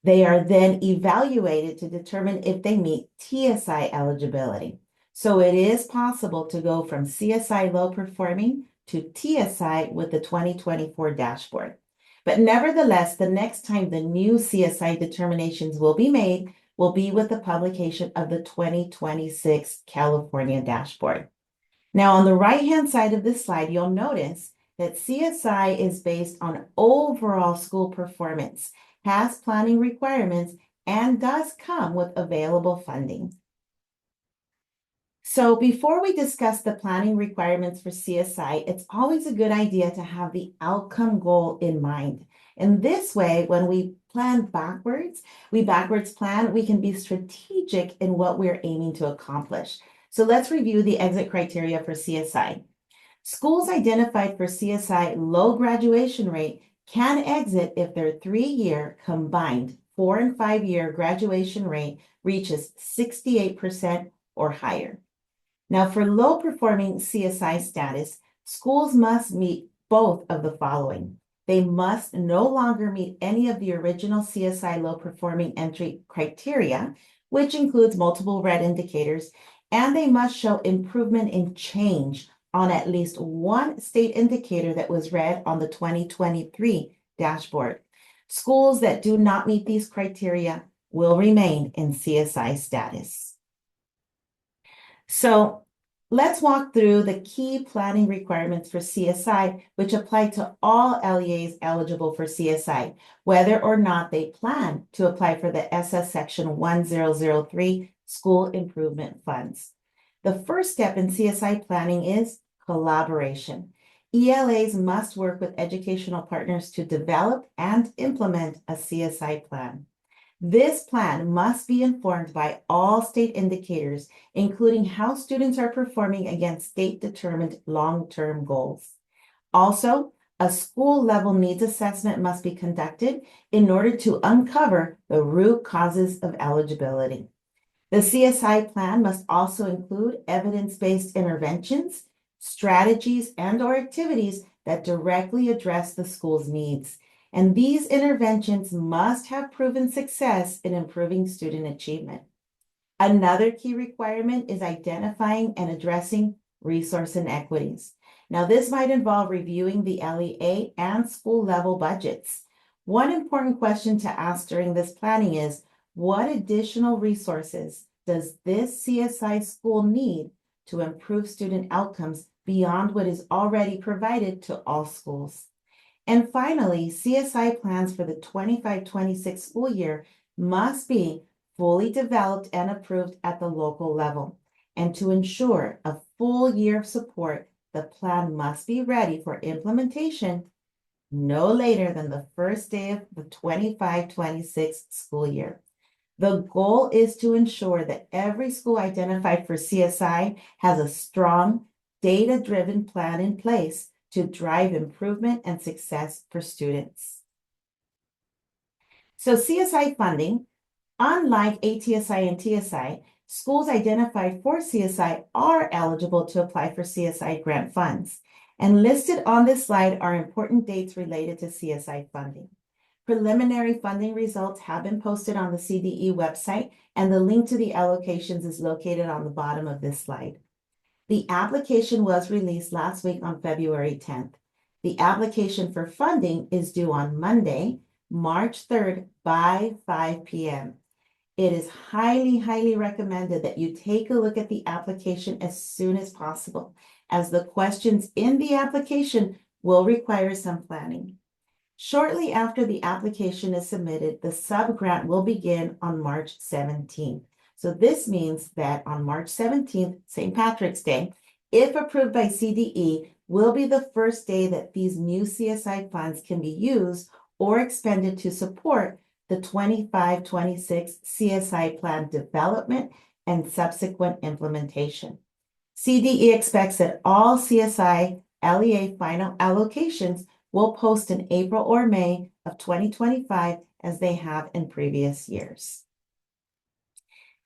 they are then evaluated to determine if they meet TSI eligibility. So it is possible to go from CSI low performing to TSI with the 2024 dashboard. But nevertheless, the next time the new CSI determinations will be made will be with the publication of the 2026 California dashboard. Now, on the right-hand side of this slide, you'll notice that CSI is based on overall school performance, has planning requirements, and does come with available funding. So before we discuss the planning requirements for CSI, it's always a good idea to have the outcome goal in mind. And this way, when we plan backwards, we plan, we can be strategic in what we're aiming to accomplish. So let's review the exit criteria for CSI. Schools identified for CSI low graduation rate can exit if their 3-year combined 4- and 5-year graduation rate reaches 68% or higher. Now, for low performing CSI status, schools must meet both of the following. They must no longer meet any of the original CSI low performing entry criteria, which includes multiple red indicators, and they must show improvement in change on at least one state indicator that was read on the 2023 dashboard. Schools that do not meet these criteria will remain in CSI status. So let's walk through the key planning requirements for CSI, which apply to all LEAs eligible for CSI, whether or not they plan to apply for the SS Section 1003 School Improvement Funds. The first step in CSI planning is collaboration. ELAs must work with educational partners to develop and implement a CSI plan. This plan must be informed by all state indicators, including how students are performing against state-determined long-term goals. Also, a school-level needs assessment must be conducted in order to uncover the root causes of eligibility. The CSI plan must also include evidence-based interventions, strategies, and/or activities that directly address the school's needs. And these interventions must have proven success in improving student achievement. Another key requirement is identifying and addressing resource inequities. Now, this might involve reviewing the LEA and school level budgets. One important question to ask during this planning is, what additional resources does this CSI school need to improve student outcomes beyond what is already provided to all schools? And finally, CSI plans for the 25-26 school year must be fully developed and approved at the local level. And to ensure a full year of support, the plan must be ready for implementation no later than the first day of the 25-26 school year. The goal is to ensure that every school identified for CSI has a strong, data-driven plan in place to drive improvement and success for students. So CSI funding, unlike ATSI and TSI, schools identified for CSI are eligible to apply for CSI grant funds. And listed on this slide are important dates related to CSI funding. Preliminary funding results have been posted on the CDE website, and the link to the allocations is located on the bottom of this slide. The application was released last week on February 10th. The application for funding is due on Monday, March 3rd by 5 p.m. It is highly, highly recommended that you take a look at the application as soon as possible, as the questions in the application will require some planning. Shortly after the application is submitted, the sub-grant will begin on March 17th. So this means that on March 17th, St. Patrick's Day, if approved by CDE, will be the first day that these new CSI funds can be used or expended to support the 25-26 CSI plan development and subsequent implementation. CDE expects that all CSI LEA final allocations will post in April or May of 2025 as they have in previous years.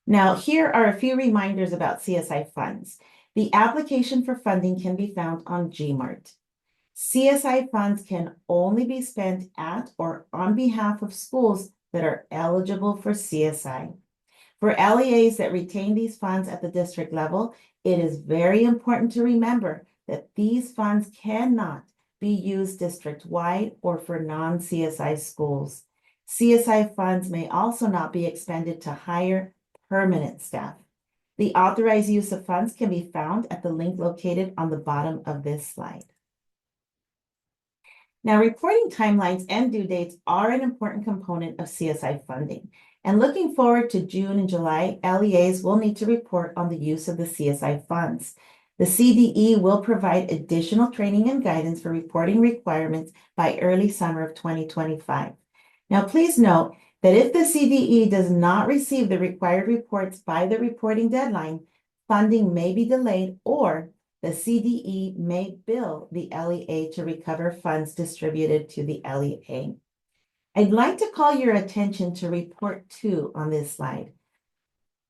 Now, here are a few reminders about CSI funds. The application for funding can be found on GMART. CSI funds can only be spent at or on behalf of schools that are eligible for CSI. For LEAs that retain these funds at the district level, it is very important to remember that these funds cannot be used district-wide or for non-CSI schools. CSI funds may also not be expended to hire permanent staff. The authorized use of funds can be found at the link located on the bottom of this slide. Now, reporting timelines and due dates are an important component of CSI funding. And looking forward to June and July, LEAs will need to report on the use of the CSI funds. The CDE will provide additional training and guidance for reporting requirements by early summer of 2025. Now, please note that if the CDE does not receive the required reports by the reporting deadline, funding may be delayed, or the CDE may bill the LEA to recover funds distributed to the LEA. I'd like to call your attention to report 2 on this slide.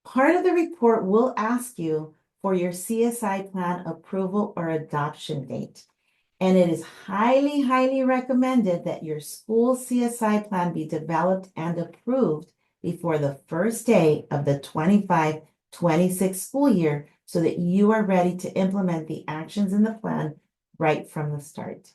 Part of the report will ask you for your CSI plan approval or adoption date. And it is highly, highly recommended that your school CSI plan be developed and approved before the first day of the 25-26 school year so that you are ready to implement the actions in the plan right from the start.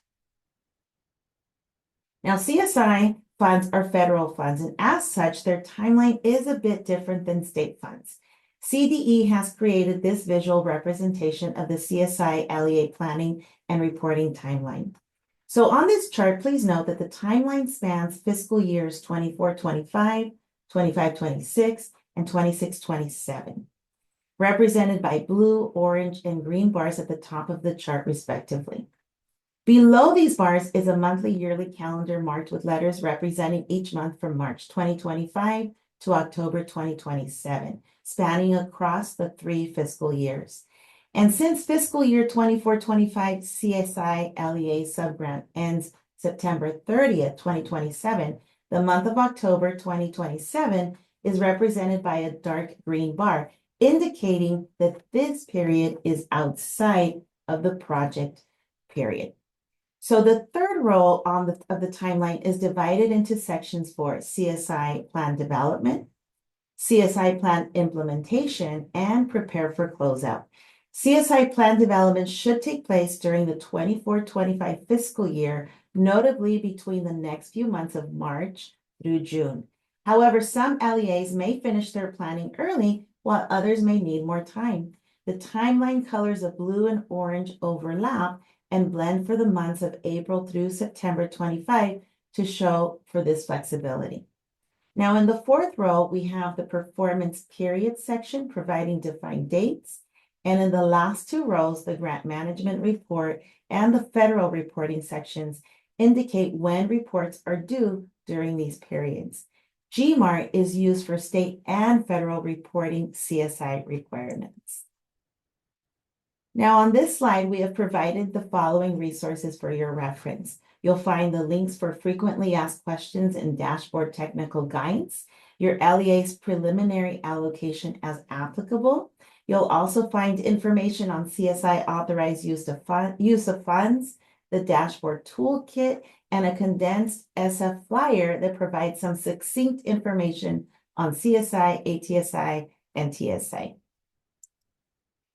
Now, CSI funds are federal funds, and as such, their timeline is a bit different than state funds. CDE has created this visual representation of the CSI LEA planning and reporting timeline. So on this chart, please note that the timeline spans fiscal years 24-25, 25-26, and 26-27, represented by blue, orange, and green bars at the top of the chart, respectively. Below these bars is a monthly yearly calendar marked with letters representing each month from March 2025 to October 2027, spanning across the 3 fiscal years. And since fiscal year 24-25 CSI LEA subgrant ends September 30th, 2027, the month of October 2027 is represented by a dark green bar, indicating that this period is outside of the project period. So the third row of the timeline is divided into sections for CSI plan development, CSI plan implementation, and prepare for closeout. CSI plan development should take place during the 24-25 fiscal year, notably between the next few months of March through June. However, some LEAs may finish their planning early, while others may need more time. The timeline colors of blue and orange overlap and blend for the months of April through September 25 to show for this flexibility. Now, in the fourth row, we have the performance period section providing defined dates. And in the last 2 rows, the grant management report and the federal reporting sections indicate when reports are due during these periods. GMART is used for state and federal reporting CSI requirements. Now, on this slide, we have provided the following resources for your reference. You'll find the links for frequently asked questions and dashboard technical guides. your LEA's preliminary allocation as applicable. You'll also find information on CSI authorized use of funds, the dashboard toolkit, and a condensed SF flyer that provides some succinct information on CSI, ATSI, and TSI.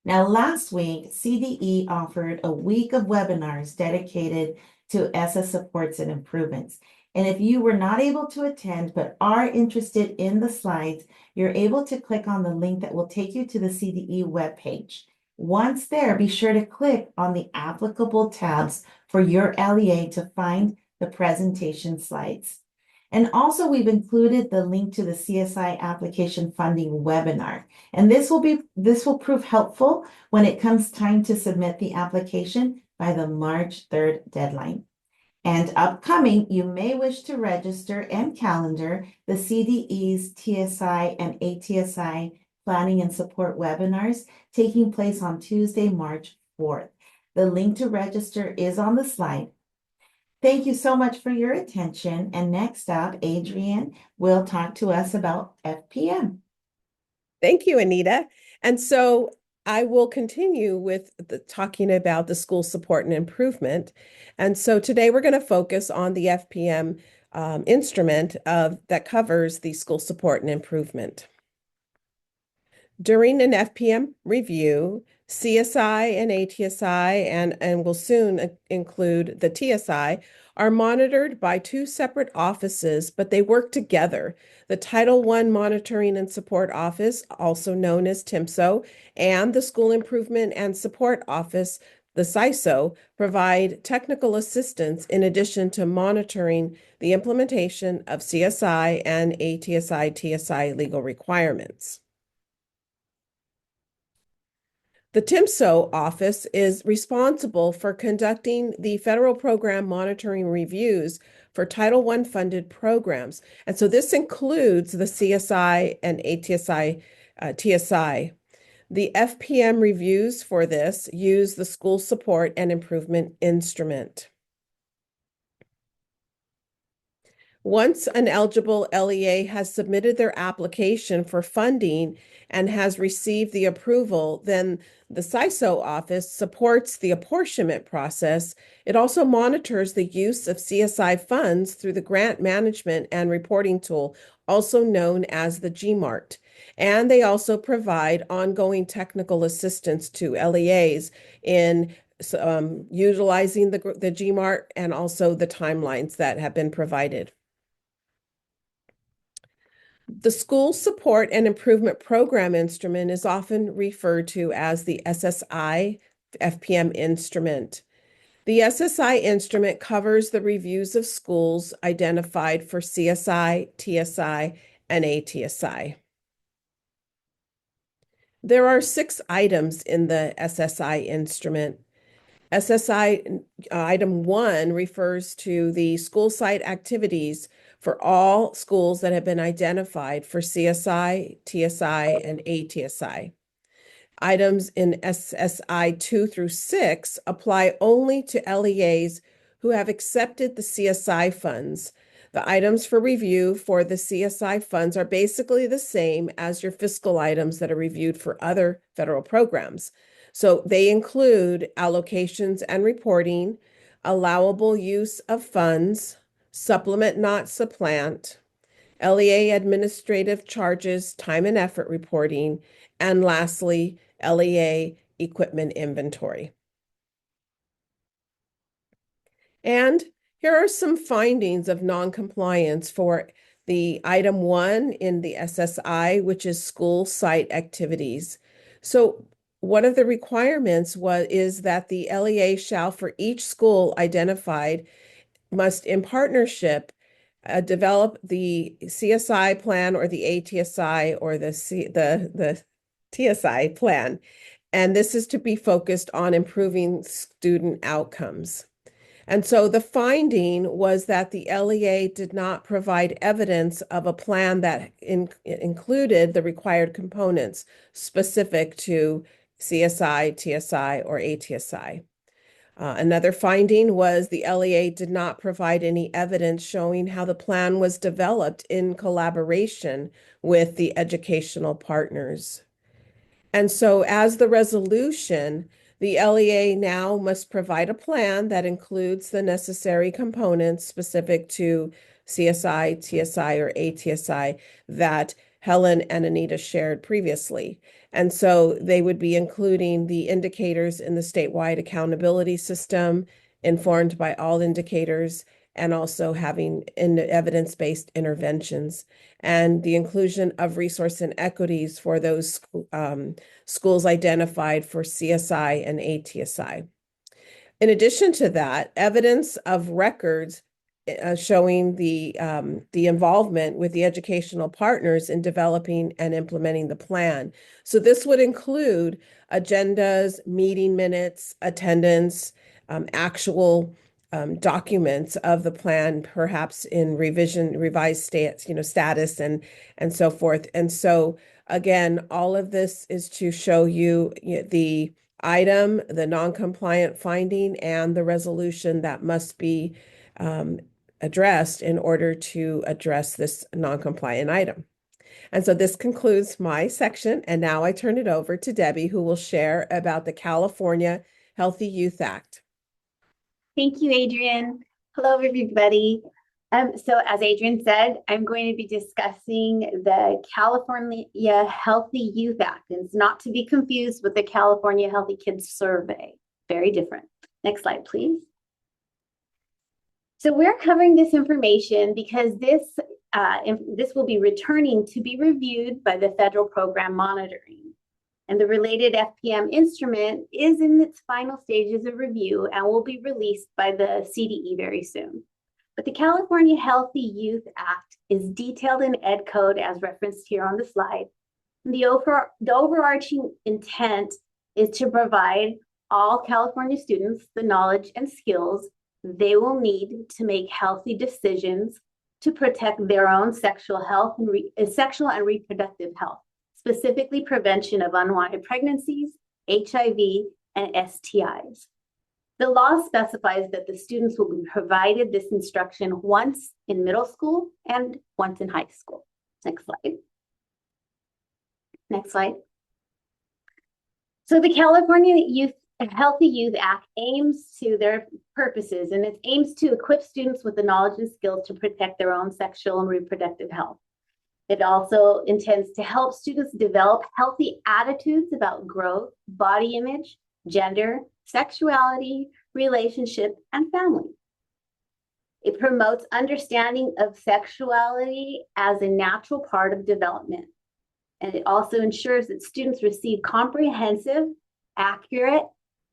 Now, last week, CDE offered a week of webinars dedicated to SS supports and improvements. And if you were not able to attend but are interested in the slides, you're able to click on the link that will take you to the CDE webpage. Once there, be sure to click on the applicable tabs for your LEA to find the presentation slides. And also, we've included the link to the CSI application funding webinar. And this will prove helpful when it comes time to submit the application by the March 3rd deadline. And upcoming, you may wish to register and calendar the CDE's TSI and ATSI planning and support webinars taking place on Tuesday, March 4th. The link to register is on the slide. Thank you so much for your attention. And next up, Adrienne will talk to us about FPM. Thank you, Anita. And so I will continue with talking about the school support and improvement. And so today we're going to focus on the FPM instrument that covers the school support and improvement. During an FPM review, CSI and ATSI, and will soon include the TSI, are monitored by two separate offices, but they work together. The Title I Monitoring and Support Office, also known as TIMSO, and the School Improvement and Support Office, the SISO, provide technical assistance in addition to monitoring the implementation of CSI and ATSI-TSI legal requirements. The TIMSO office is responsible for conducting the federal program monitoring reviews for Title I funded programs. And so this includes the CSI and ATSI, TSI. The FPM reviews for this use the School Support and Improvement Instrument. Once an eligible LEA has submitted their application for funding and has received the approval, then the SISO office supports the apportionment process. It also monitors the use of CSI funds through the grant management and reporting tool, also known as the GMART. And they also provide ongoing technical assistance to LEAs in utilizing the GMART and also the timelines that have been provided. The School Support and Improvement Program instrument is often referred to as the SSI FPM instrument. The SSI instrument covers the reviews of schools identified for CSI, TSI, and ATSI. There are 6 items in the SSI instrument. SSI item 1 refers to the school site activities for all schools that have been identified for CSI, TSI, and ATSI. Items in SSI 2 through 6 apply only to LEAs who have accepted the CSI funds. The items for review for the CSI funds are basically the same as your fiscal items that are reviewed for other federal programs. So they include allocations and reporting, allowable use of funds, supplement not supplant, LEA administrative charges, time and effort reporting, and lastly, LEA equipment inventory. And here are some findings of noncompliance for the item 1 in the SSI, which is school site activities. So one of the requirements is that the LEA shall, for each school identified, must in partnership develop the CSI plan or the ATSI or the TSI plan. And this is to be focused on improving student outcomes. And so the finding was that the LEA did not provide evidence of a plan that included the required components specific to CSI, TSI, or ATSI. Another finding was the LEA did not provide any evidence showing how the plan was developed in collaboration with the educational partners. And so, as the resolution, the LEA now must provide a plan that includes the necessary components specific to CSI, TSI, or ATSI that Helen and Anita shared previously. And so they would be including the indicators in the statewide accountability system, informed by all indicators, and also having evidence-based interventions, and the inclusion of resource and equities for those schools identified for CSI and ATSI. In addition to that, evidence of records showing the involvement with the educational partners in developing and implementing the plan. So this would include agendas, meeting minutes, attendance, actual documents of the plan, perhaps in revised status and so forth. And so again, all of this is to show you the item, the non-compliant finding, and the resolution that must be addressed in order to address this non-compliant item. And so this concludes my section, and now I turn it over to Debbie, who will share about the California Healthy Youth Act. Thank you, Adrian. Hello, everybody. So as Adrian said, I'm going to be discussing the California Healthy Youth Act. And it's not to be confused with the California Healthy Kids Survey. Very different. Next slide, please. So we're covering this information because this will be returning to be reviewed by the Federal Program Monitoring. And the related FPM instrument is in its final stages of review and will be released by the CDE very soon. But the California Healthy Youth Act is detailed in Ed Code as referenced here on the slide. And the overarching intent is to provide all California students the knowledge and skills they will need to make healthy decisions to protect their own sexual health and sexual and reproductive health, specifically prevention of unwanted pregnancies, HIV, and STIs. The law specifies that the students will be provided this instruction once in middle school and once in high school. Next slide. Next slide. So the California Healthy Youth Act aims to their purposes, and it aims to equip students with the knowledge and skills to protect their own sexual and reproductive health. It also intends to help students develop healthy attitudes about growth, body image, gender, sexuality, relationship, and family. It promotes understanding of sexuality as a natural part of development. And it also ensures that students receive comprehensive, accurate,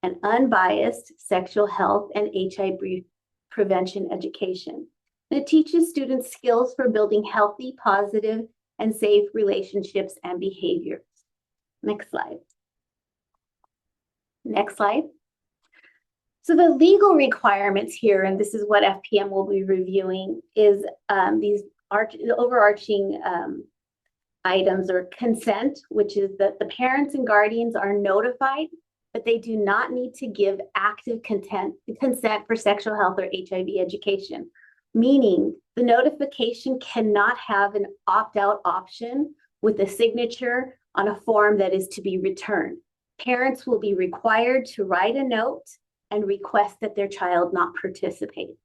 and unbiased sexual health and HIV prevention education. And it teaches students skills for building healthy, positive, and safe relationships and behaviors. Next slide. Next slide. So the legal requirements here, and this is what FPM will be reviewing, is these overarching items or consent, which is that the parents and guardians are notified, but they do not need to give active consent for sexual health or HIV education, meaning the notification cannot have an opt-out option with a signature on a form that is to be returned. Parents will be required to write a note and request that their child not participate.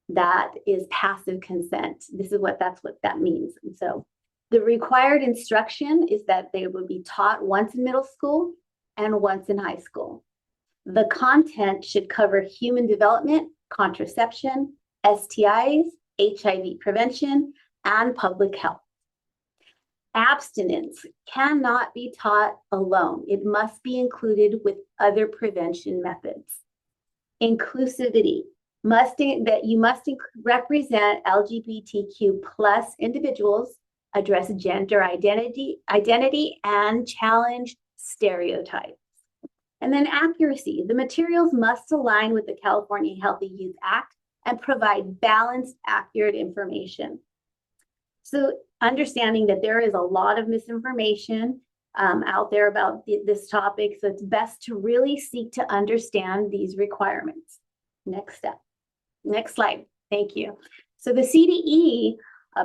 That is passive consent. That's what that means. And so the required instruction is that they would be taught once in middle school and once in high school. The content should cover human development, contraception, STIs, HIV prevention, and public health. Abstinence cannot be taught alone. It must be included with other prevention methods. Inclusivity, that you must represent LGBTQ plus individuals, address gender identity and challenge stereotypes. And then accuracy, the materials must align with the California Healthy Youth Act and provide balanced, accurate information. So understanding that there is a lot of misinformation out there about this topic. So it's best to really seek to understand these requirements. Next step. Next slide. Thank you. So the CDE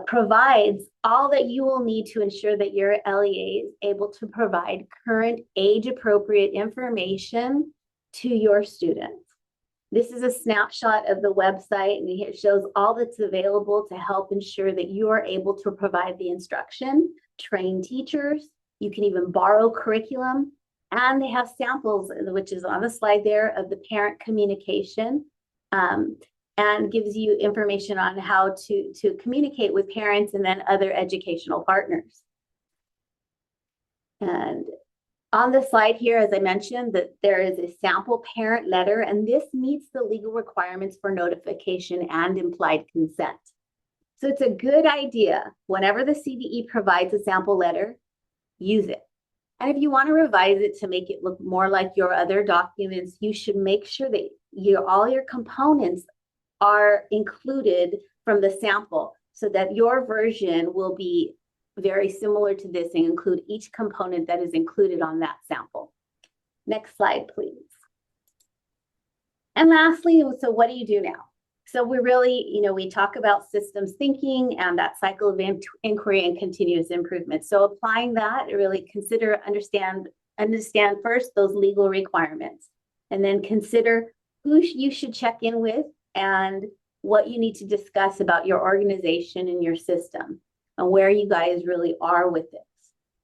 provides all that you will need to ensure that your LEA is able to provide current age-appropriate information to your students. This is a snapshot of the website, and it shows all that's available to help ensure that you are able to provide the instruction, train teachers. You can even borrow curriculum, and they have samples, which is on the slide there, of the parent communication, and gives you information on how to communicate with parents and then other educational partners. And on the slide here, as I mentioned, that there is a sample parent letter, and this meets the legal requirements for notification and implied consent. So it's a good idea, whenever the CDE provides a sample letter, use it. And if you want to revise it to make it look more like your other documents, you should make sure that all your components are included from the sample so that your version will be very similar to this and include each component that is included on that sample. Next slide, please. And lastly, so what do you do now? So we really, we talk about systems thinking and that cycle of inquiry and continuous improvement. So applying that, really understand first those legal requirements, and then consider who you should check in with and what you need to discuss about your organization and your system and where you guys really are with this.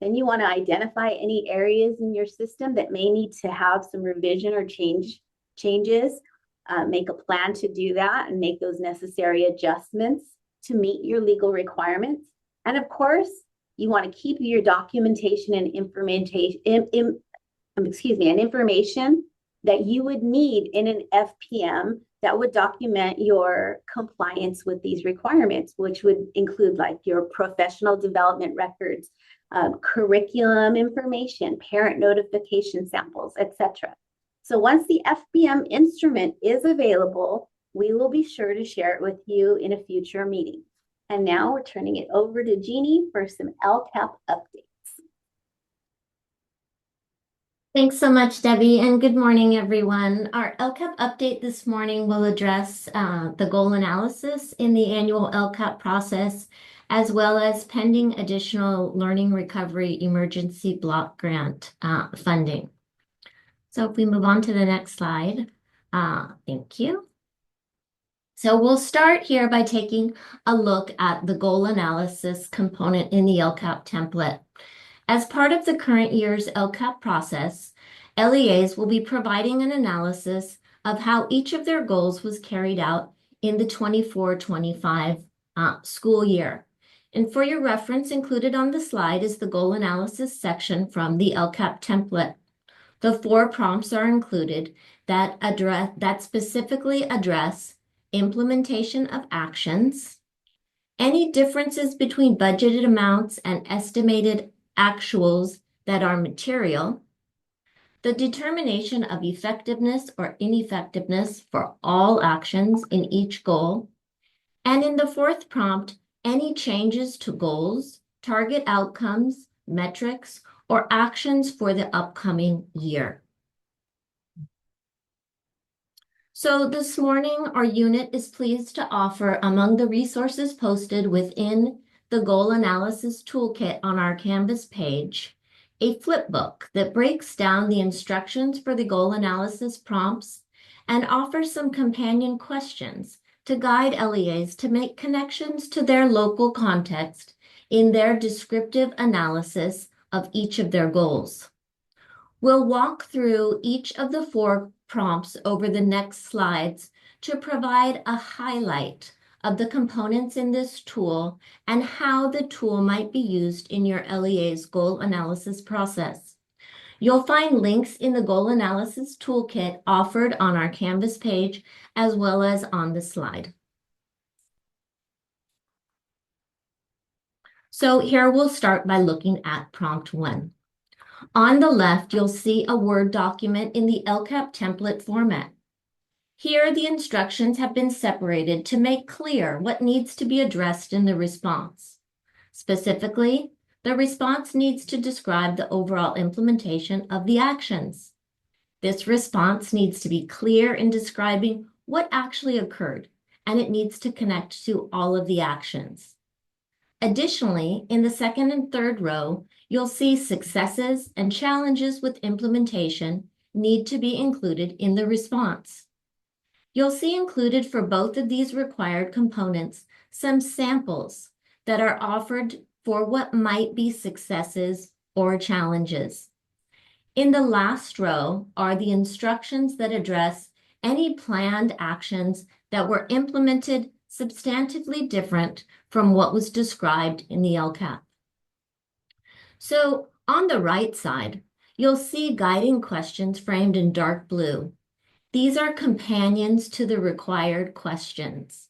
Then you want to identify any areas in your system that may need to have some revision or changes. Make a plan to do that and make those necessary adjustments to meet your legal requirements. And of course, you want to keep your documentation and information that you would need in an FPM that would document your compliance with these requirements, which would include like your professional development records, curriculum information, parent notification samples, etc. So once the FBM instrument is available, we will be sure to share it with you in a future meeting. And now we're turning it over to Jeannie for some LCAP updates. Thanks so much, Debbie, and good morning, everyone. Our LCAP update this morning will address the goal analysis in the annual LCAP process, as well as pending additional Learning Recovery Emergency Block Grant funding. So if we move on to the next slide, thank you. So we'll start here by taking a look at the goal analysis component in the LCAP template. As part of the current year's LCAP process, LEAs will be providing an analysis of how each of their goals was carried out in the 24-25 school year. And for your reference, included on the slide is the goal analysis section from the LCAP template. The 4 prompts are included that specifically address implementation of actions, any differences between budgeted amounts and estimated actuals that are material, the determination of effectiveness or ineffectiveness for all actions in each goal, and in the 4th prompt, any changes to goals, target outcomes, metrics, or actions for the upcoming year. So this morning, our unit is pleased to offer, among the resources posted within the Goal Analysis Toolkit on our Canvas page, a flipbook that breaks down the instructions for the goal analysis prompts and offers some companion questions to guide LEAs to make connections to their local context in their descriptive analysis of each of their goals. We'll walk through each of the 4 prompts over the next slides to provide a highlight of the components in this tool and how the tool might be used in your LEA's goal analysis process. You'll find links in the Goal Analysis Toolkit offered on our Canvas page as well as on the slide. So here we'll start by looking at prompt 1. On the left, you'll see a Word document in the LCAP template format. Here, the instructions have been separated to make clear what needs to be addressed in the response. Specifically, The response needs to describe the overall implementation of the actions. This response needs to be clear in describing what actually occurred, and it needs to connect to all of the actions. Additionally, in the second and third row, you'll see successes and challenges with implementation need to be included in the response. You'll see included for both of these required components some samples that are offered for what might be successes or challenges. In the last row are the instructions that address any planned actions that were implemented substantively different from what was described in the LCAP. So on the right side, you'll see guiding questions framed in dark blue. These are companions to the required questions.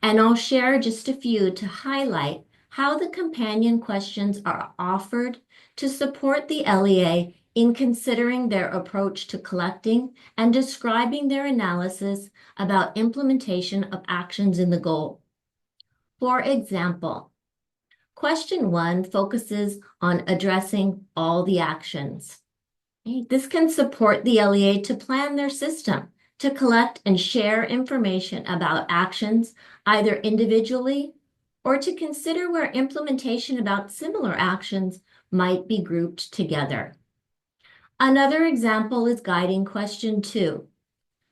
And I'll share just a few to highlight how the companion questions are offered to support the LEA in considering their approach to collecting and describing their analysis about implementation of actions in the goal. For example, question 1 focuses on addressing all the actions. This can support the LEA to plan their system, to collect and share information about actions, either individually or to consider where implementation about similar actions might be grouped together. Another example is guiding question 2.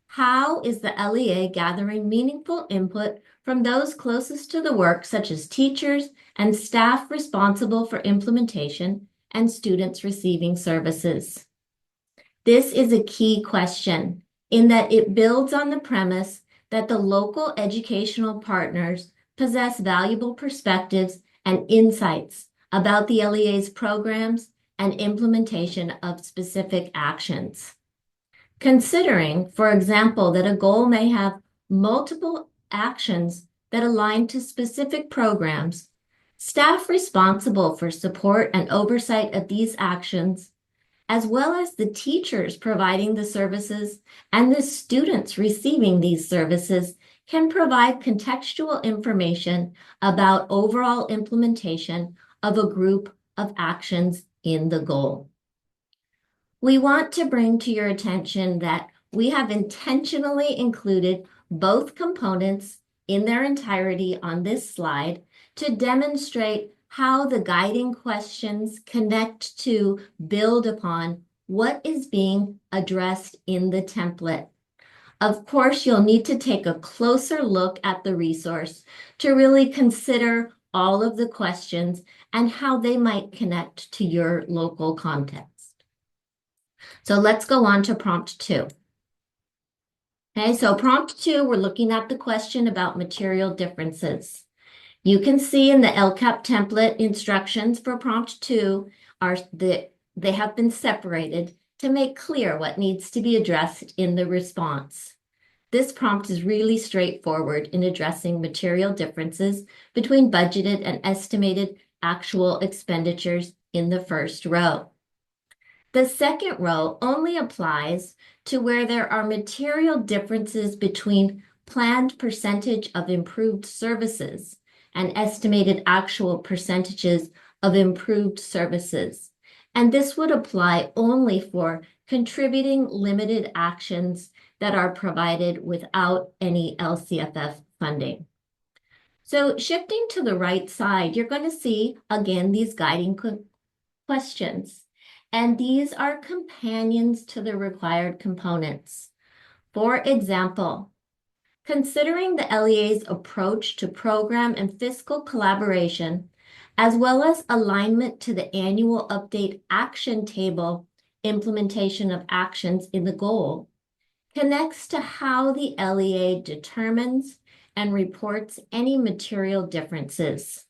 How is the LEA gathering meaningful input from those closest to the work, such as teachers and staff responsible for implementation and students receiving services? This is a key question in that it builds on the premise that the local educational partners possess valuable perspectives and insights about the LEA's programs and implementation of specific actions. Considering, for example, that a goal may have multiple actions that align to specific programs, staff responsible for support and oversight of these actions, as well as the teachers providing the services and the students receiving these services, can provide contextual information about overall implementation of a group of actions in the goal. We want to bring to your attention that we have intentionally included both components in their entirety on this slide to demonstrate how the guiding questions connect to build upon what is being addressed in the template. Of course, you'll need to take a closer look at the resource to really consider all of the questions and how they might connect to your local context. So let's go on to prompt 2. Okay, so prompt 2, we're looking at the question about material differences. You can see in the LCAP template instructions for prompt 2 they have been separated to make clear what needs to be addressed in the response. This prompt is really straightforward in addressing material differences between budgeted and estimated actual expenditures in the first row. The second row only applies to where there are material differences between planned percentage of improved services and estimated actual percentages of improved services. And this would apply only for contributing limited actions that are provided without any LCFF funding. So shifting to the right side, you're going to see, again, these guiding questions. And these are companions to the required components. For example, considering the LEA's approach to program and fiscal collaboration, as well as alignment to the annual update action table implementation of actions in the goal, connects to how the LEA determines and reports any material differences.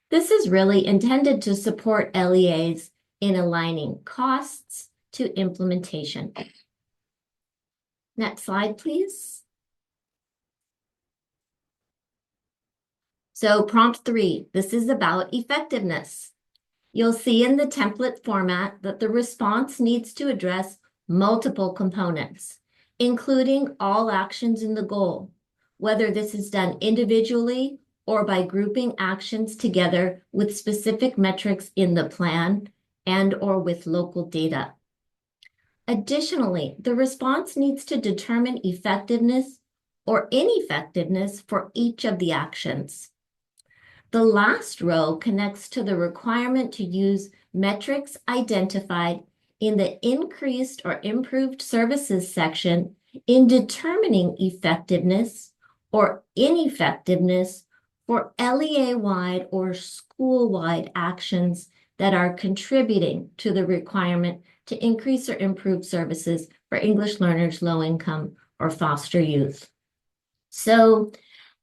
This is really intended to support LEAs in aligning costs to implementation. Next slide, please. So prompt 3, this is about effectiveness. You'll see in the template format that the response needs to address multiple components, including all actions in the goal, whether this is done individually or by grouping actions together with specific metrics in the plan and or with local data. Additionally, the response needs to determine effectiveness or ineffectiveness for each of the actions. The last row connects to the requirement to use metrics identified in the increased or improved services section in determining effectiveness or ineffectiveness for LEA-wide or school-wide actions that are contributing to the requirement to increase or improve services for English learners, low income, or foster youth. So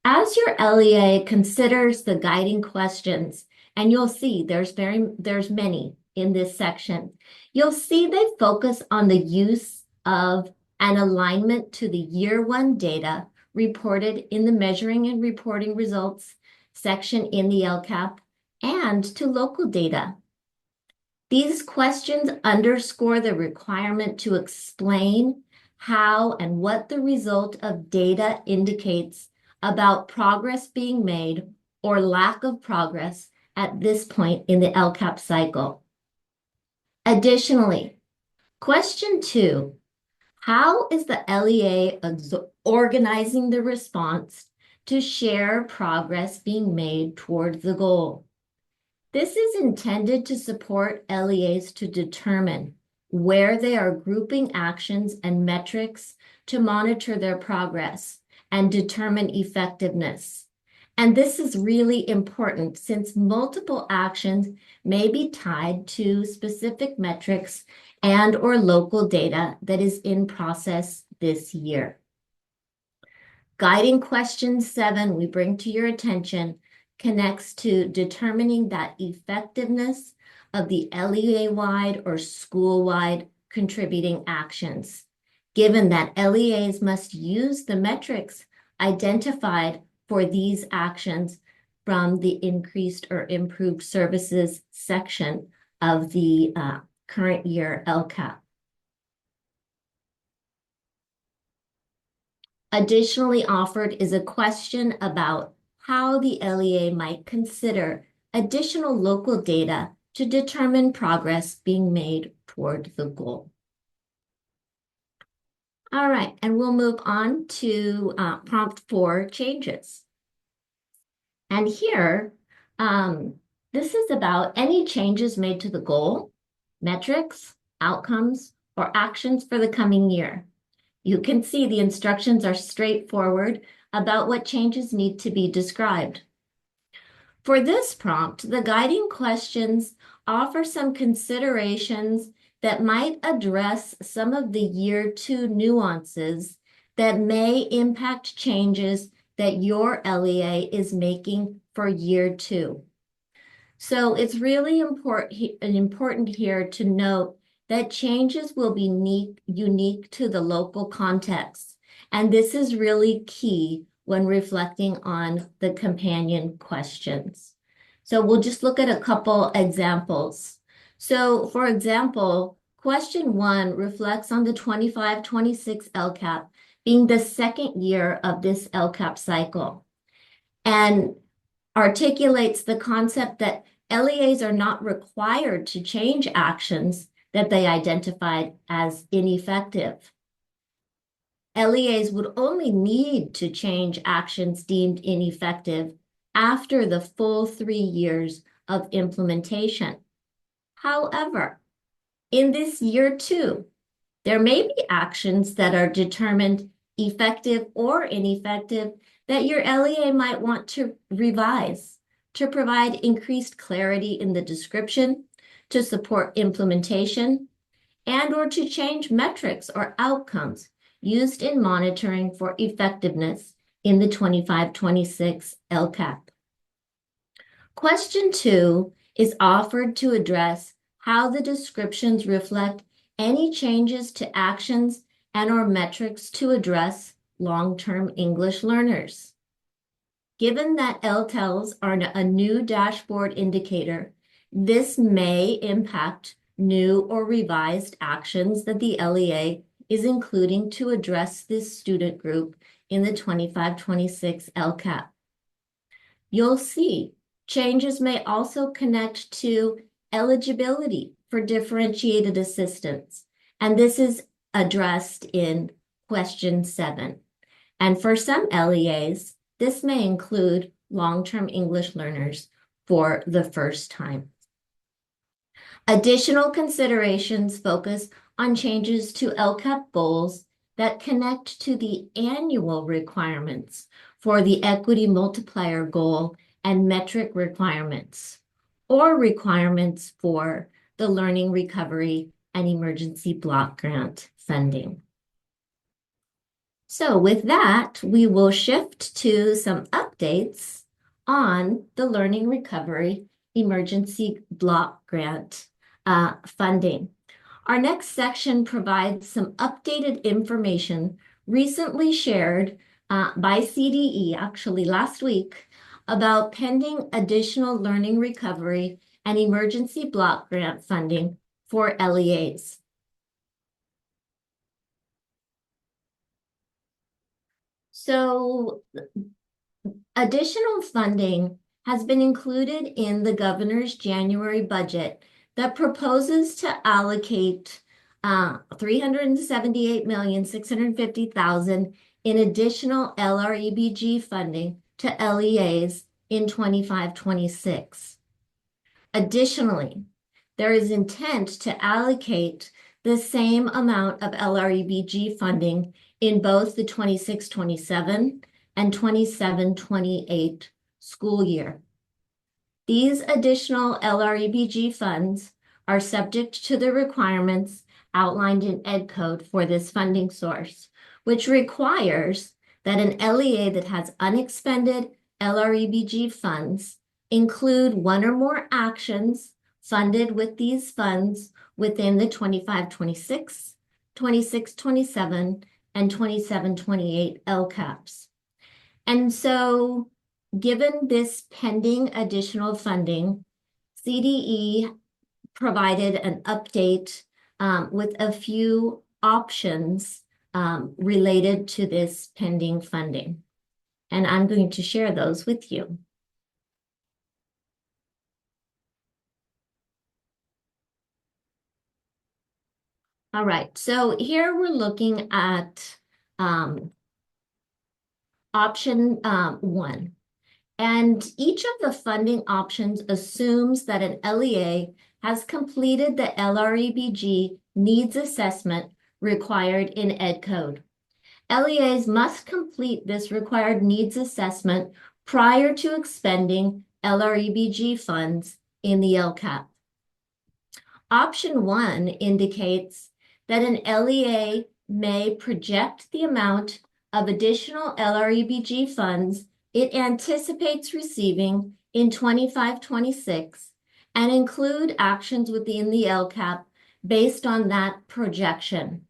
as your LEA considers the guiding questions, and you'll see there's many in this section, you'll see they focus on the use of an alignment to the year one data reported in the measuring and reporting results section in the LCAP and to local data. These questions underscore the requirement to explain how and what the result of data indicates about progress being made or lack of progress at this point in the LCAP cycle. Additionally, question 2, how is the LEA organizing the response to share progress being made toward the goal? This is intended to support LEAs to determine where they are grouping actions and metrics to monitor their progress and determine effectiveness. And this is really important since multiple actions may be tied to specific metrics and or local data that is in process this year. Guiding question 7 we bring to your attention connects to determining that effectiveness of the LEA-wide or school-wide contributing actions, given that LEAs must use the metrics identified for these actions from the increased or improved services section of the current year LCAP. Additionally offered is a question about how the LEA might consider additional local data to determine progress being made toward the goal. All right, and we'll move on to prompt 4, changes. And here, this is about any changes made to the goal, metrics, outcomes, or actions for the coming year. You can see the instructions are straightforward about what changes need to be described. For this prompt, the guiding questions offer some considerations that might address some of the year 2 nuances that may impact changes that your LEA is making for year 2. So it's really important here to note that changes will be unique to the local context. And this is really key when reflecting on the companion questions. So we'll just look at a couple examples. So for example, question 1 reflects on the 25-26 LCAP being the second year of this LCAP cycle and articulates the concept that LEAs are not required to change actions that they identified as ineffective. LEAs would only need to change actions deemed ineffective after the full 3 years of implementation. However, in this year 2, there may be actions that are determined effective or ineffective that your LEA might want to revise to provide increased clarity in the description, to support implementation, and or to change metrics or outcomes used in monitoring for effectiveness in the 25-26 LCAP. Question 2 is offered to address how the descriptions reflect any changes to actions and or metrics to address long-term English learners. Given that LTELs are a new dashboard indicator, this may impact new or revised actions that the LEA is including to address this student group in the 25-26 LCAP. you'll see changes may also connect to eligibility for differentiated assistance. And this is addressed in question 7. And for some LEAs, this may include long-term English learners for the first time. Additional considerations focus on changes to LCAP goals that connect to the annual requirements for the equity multiplier goal and metric requirements, or requirements for the Learning Recovery and Emergency Block Grant funding. So with that, we will shift to some updates on the Learning Recovery Emergency Block Grant funding. Our next section provides some updated information recently shared by CDE, actually last week, about pending additional learning recovery and emergency block grant funding for LEAs. So additional funding has been included in the governor's January budget that proposes to allocate $378,650,000 in additional LREBG funding to LEAs in 25-26. Additionally, there is intent to allocate the same amount of LREBG funding in both the 26-27 and 27-28 school year. These additional LREBG funds are subject to the requirements outlined in Ed Code for this funding source, which requires that an LEA that has unexpended LREBG funds include one or more actions funded with these funds within the 25-26, 26-27, and 27-28 LCAPs. And so, given this pending additional funding, CDE provided an update with a few options related to this pending funding. And I'm going to share those with you. All right, so here we're looking at option 1. And each of the funding options assumes that an LEA has completed the LREBG needs assessment required in Ed Code. LEAs must complete this required needs assessment prior to expending LREBG funds in the LCAP. Option 1 indicates that an LEA may project the amount of additional LREBG funds it anticipates receiving in 25-26 and include actions within the LCAP based on that projection.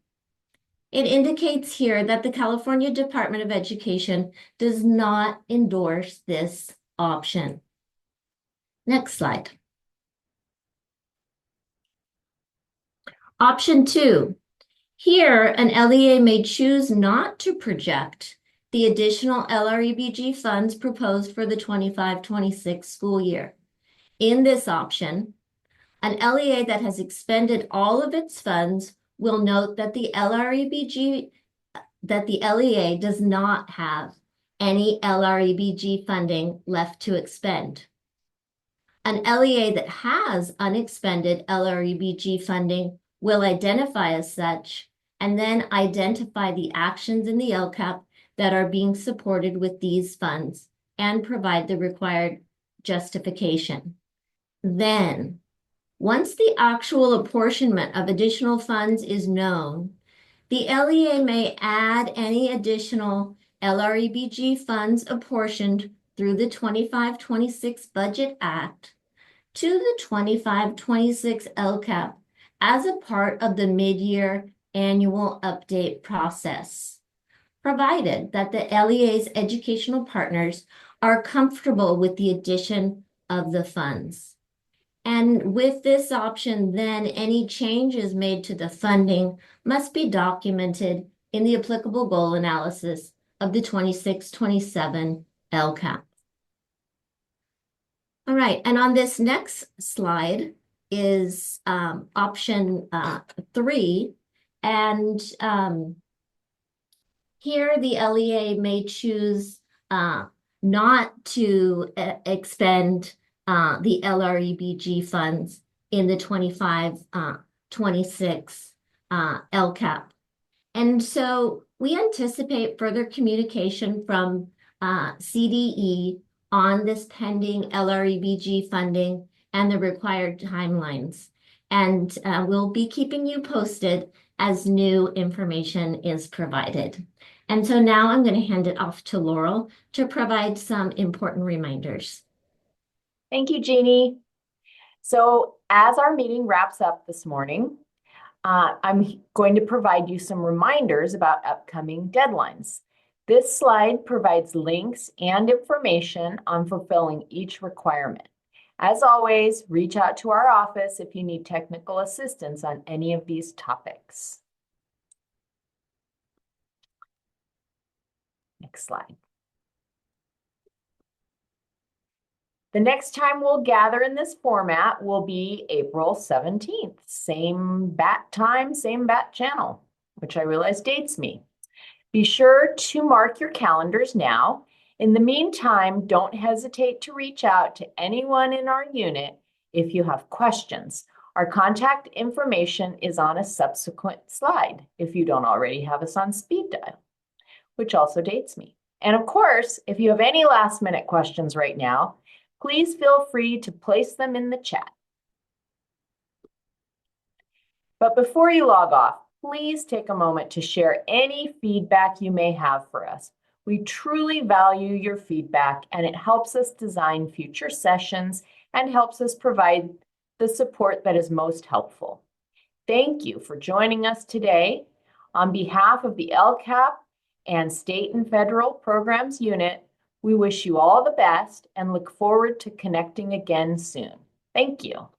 It indicates here that the California Department of Education does not endorse this option. Next slide. Option 2. Here, an LEA may choose not to project the additional LREBG funds proposed for the 25-26 school year. In this option, an LEA that has expended all of its funds will note that the LEA does not have any LREBG funding left to expend. An LEA that has unexpended LREBG funding will identify as such and then identify the actions in the LCAP that are being supported with these funds and provide the required justification. Then, once the actual apportionment of additional funds is known, the LEA may add any additional LREBG funds apportioned through the 25-26 Budget Act to the 25-26 LCAP as a part of the mid-year annual update process, provided that the LEA's educational partners are comfortable with the addition of the funds. And with this option, then any changes made to the funding must be documented in the applicable goal analysis of the 26-27 LCAP. All right, and on this next slide is option 3. And here the LEA may choose not to expend the LREBG funds in the 25-26 LCAP. And so we anticipate further communication from CDE on this pending LREBG funding and the required timelines. And we'll be keeping you posted as new information is provided. And so now I'm going to hand it off to Laurel to provide some important reminders. Thank you, Jeannie. So as our meeting wraps up this morning, I'm going to provide you some reminders about upcoming deadlines. This slide provides links and information on fulfilling each requirement. As always, reach out to our office if you need technical assistance on any of these topics. Next slide. The next time we'll gather in this format will be April 17th. Same bat time, same bat channel, which I realize dates me. Be sure to mark your calendars now. In the meantime, don't hesitate to reach out to anyone in our unit if you have questions. Our contact information is on a subsequent slide if you don't already have us on speed dial, which also dates me. And of course, if you have any last-minute questions right now, please feel free to place them in the chat. But before you log off, please take a moment to share any feedback you may have for us. We truly value your feedback, and it helps us design future sessions and helps us provide the support that is most helpful. Thank you for joining us today. On behalf of the LCAP and State and Federal Programs Unit, we wish you all the best and look forward to connecting again soon. Thank you.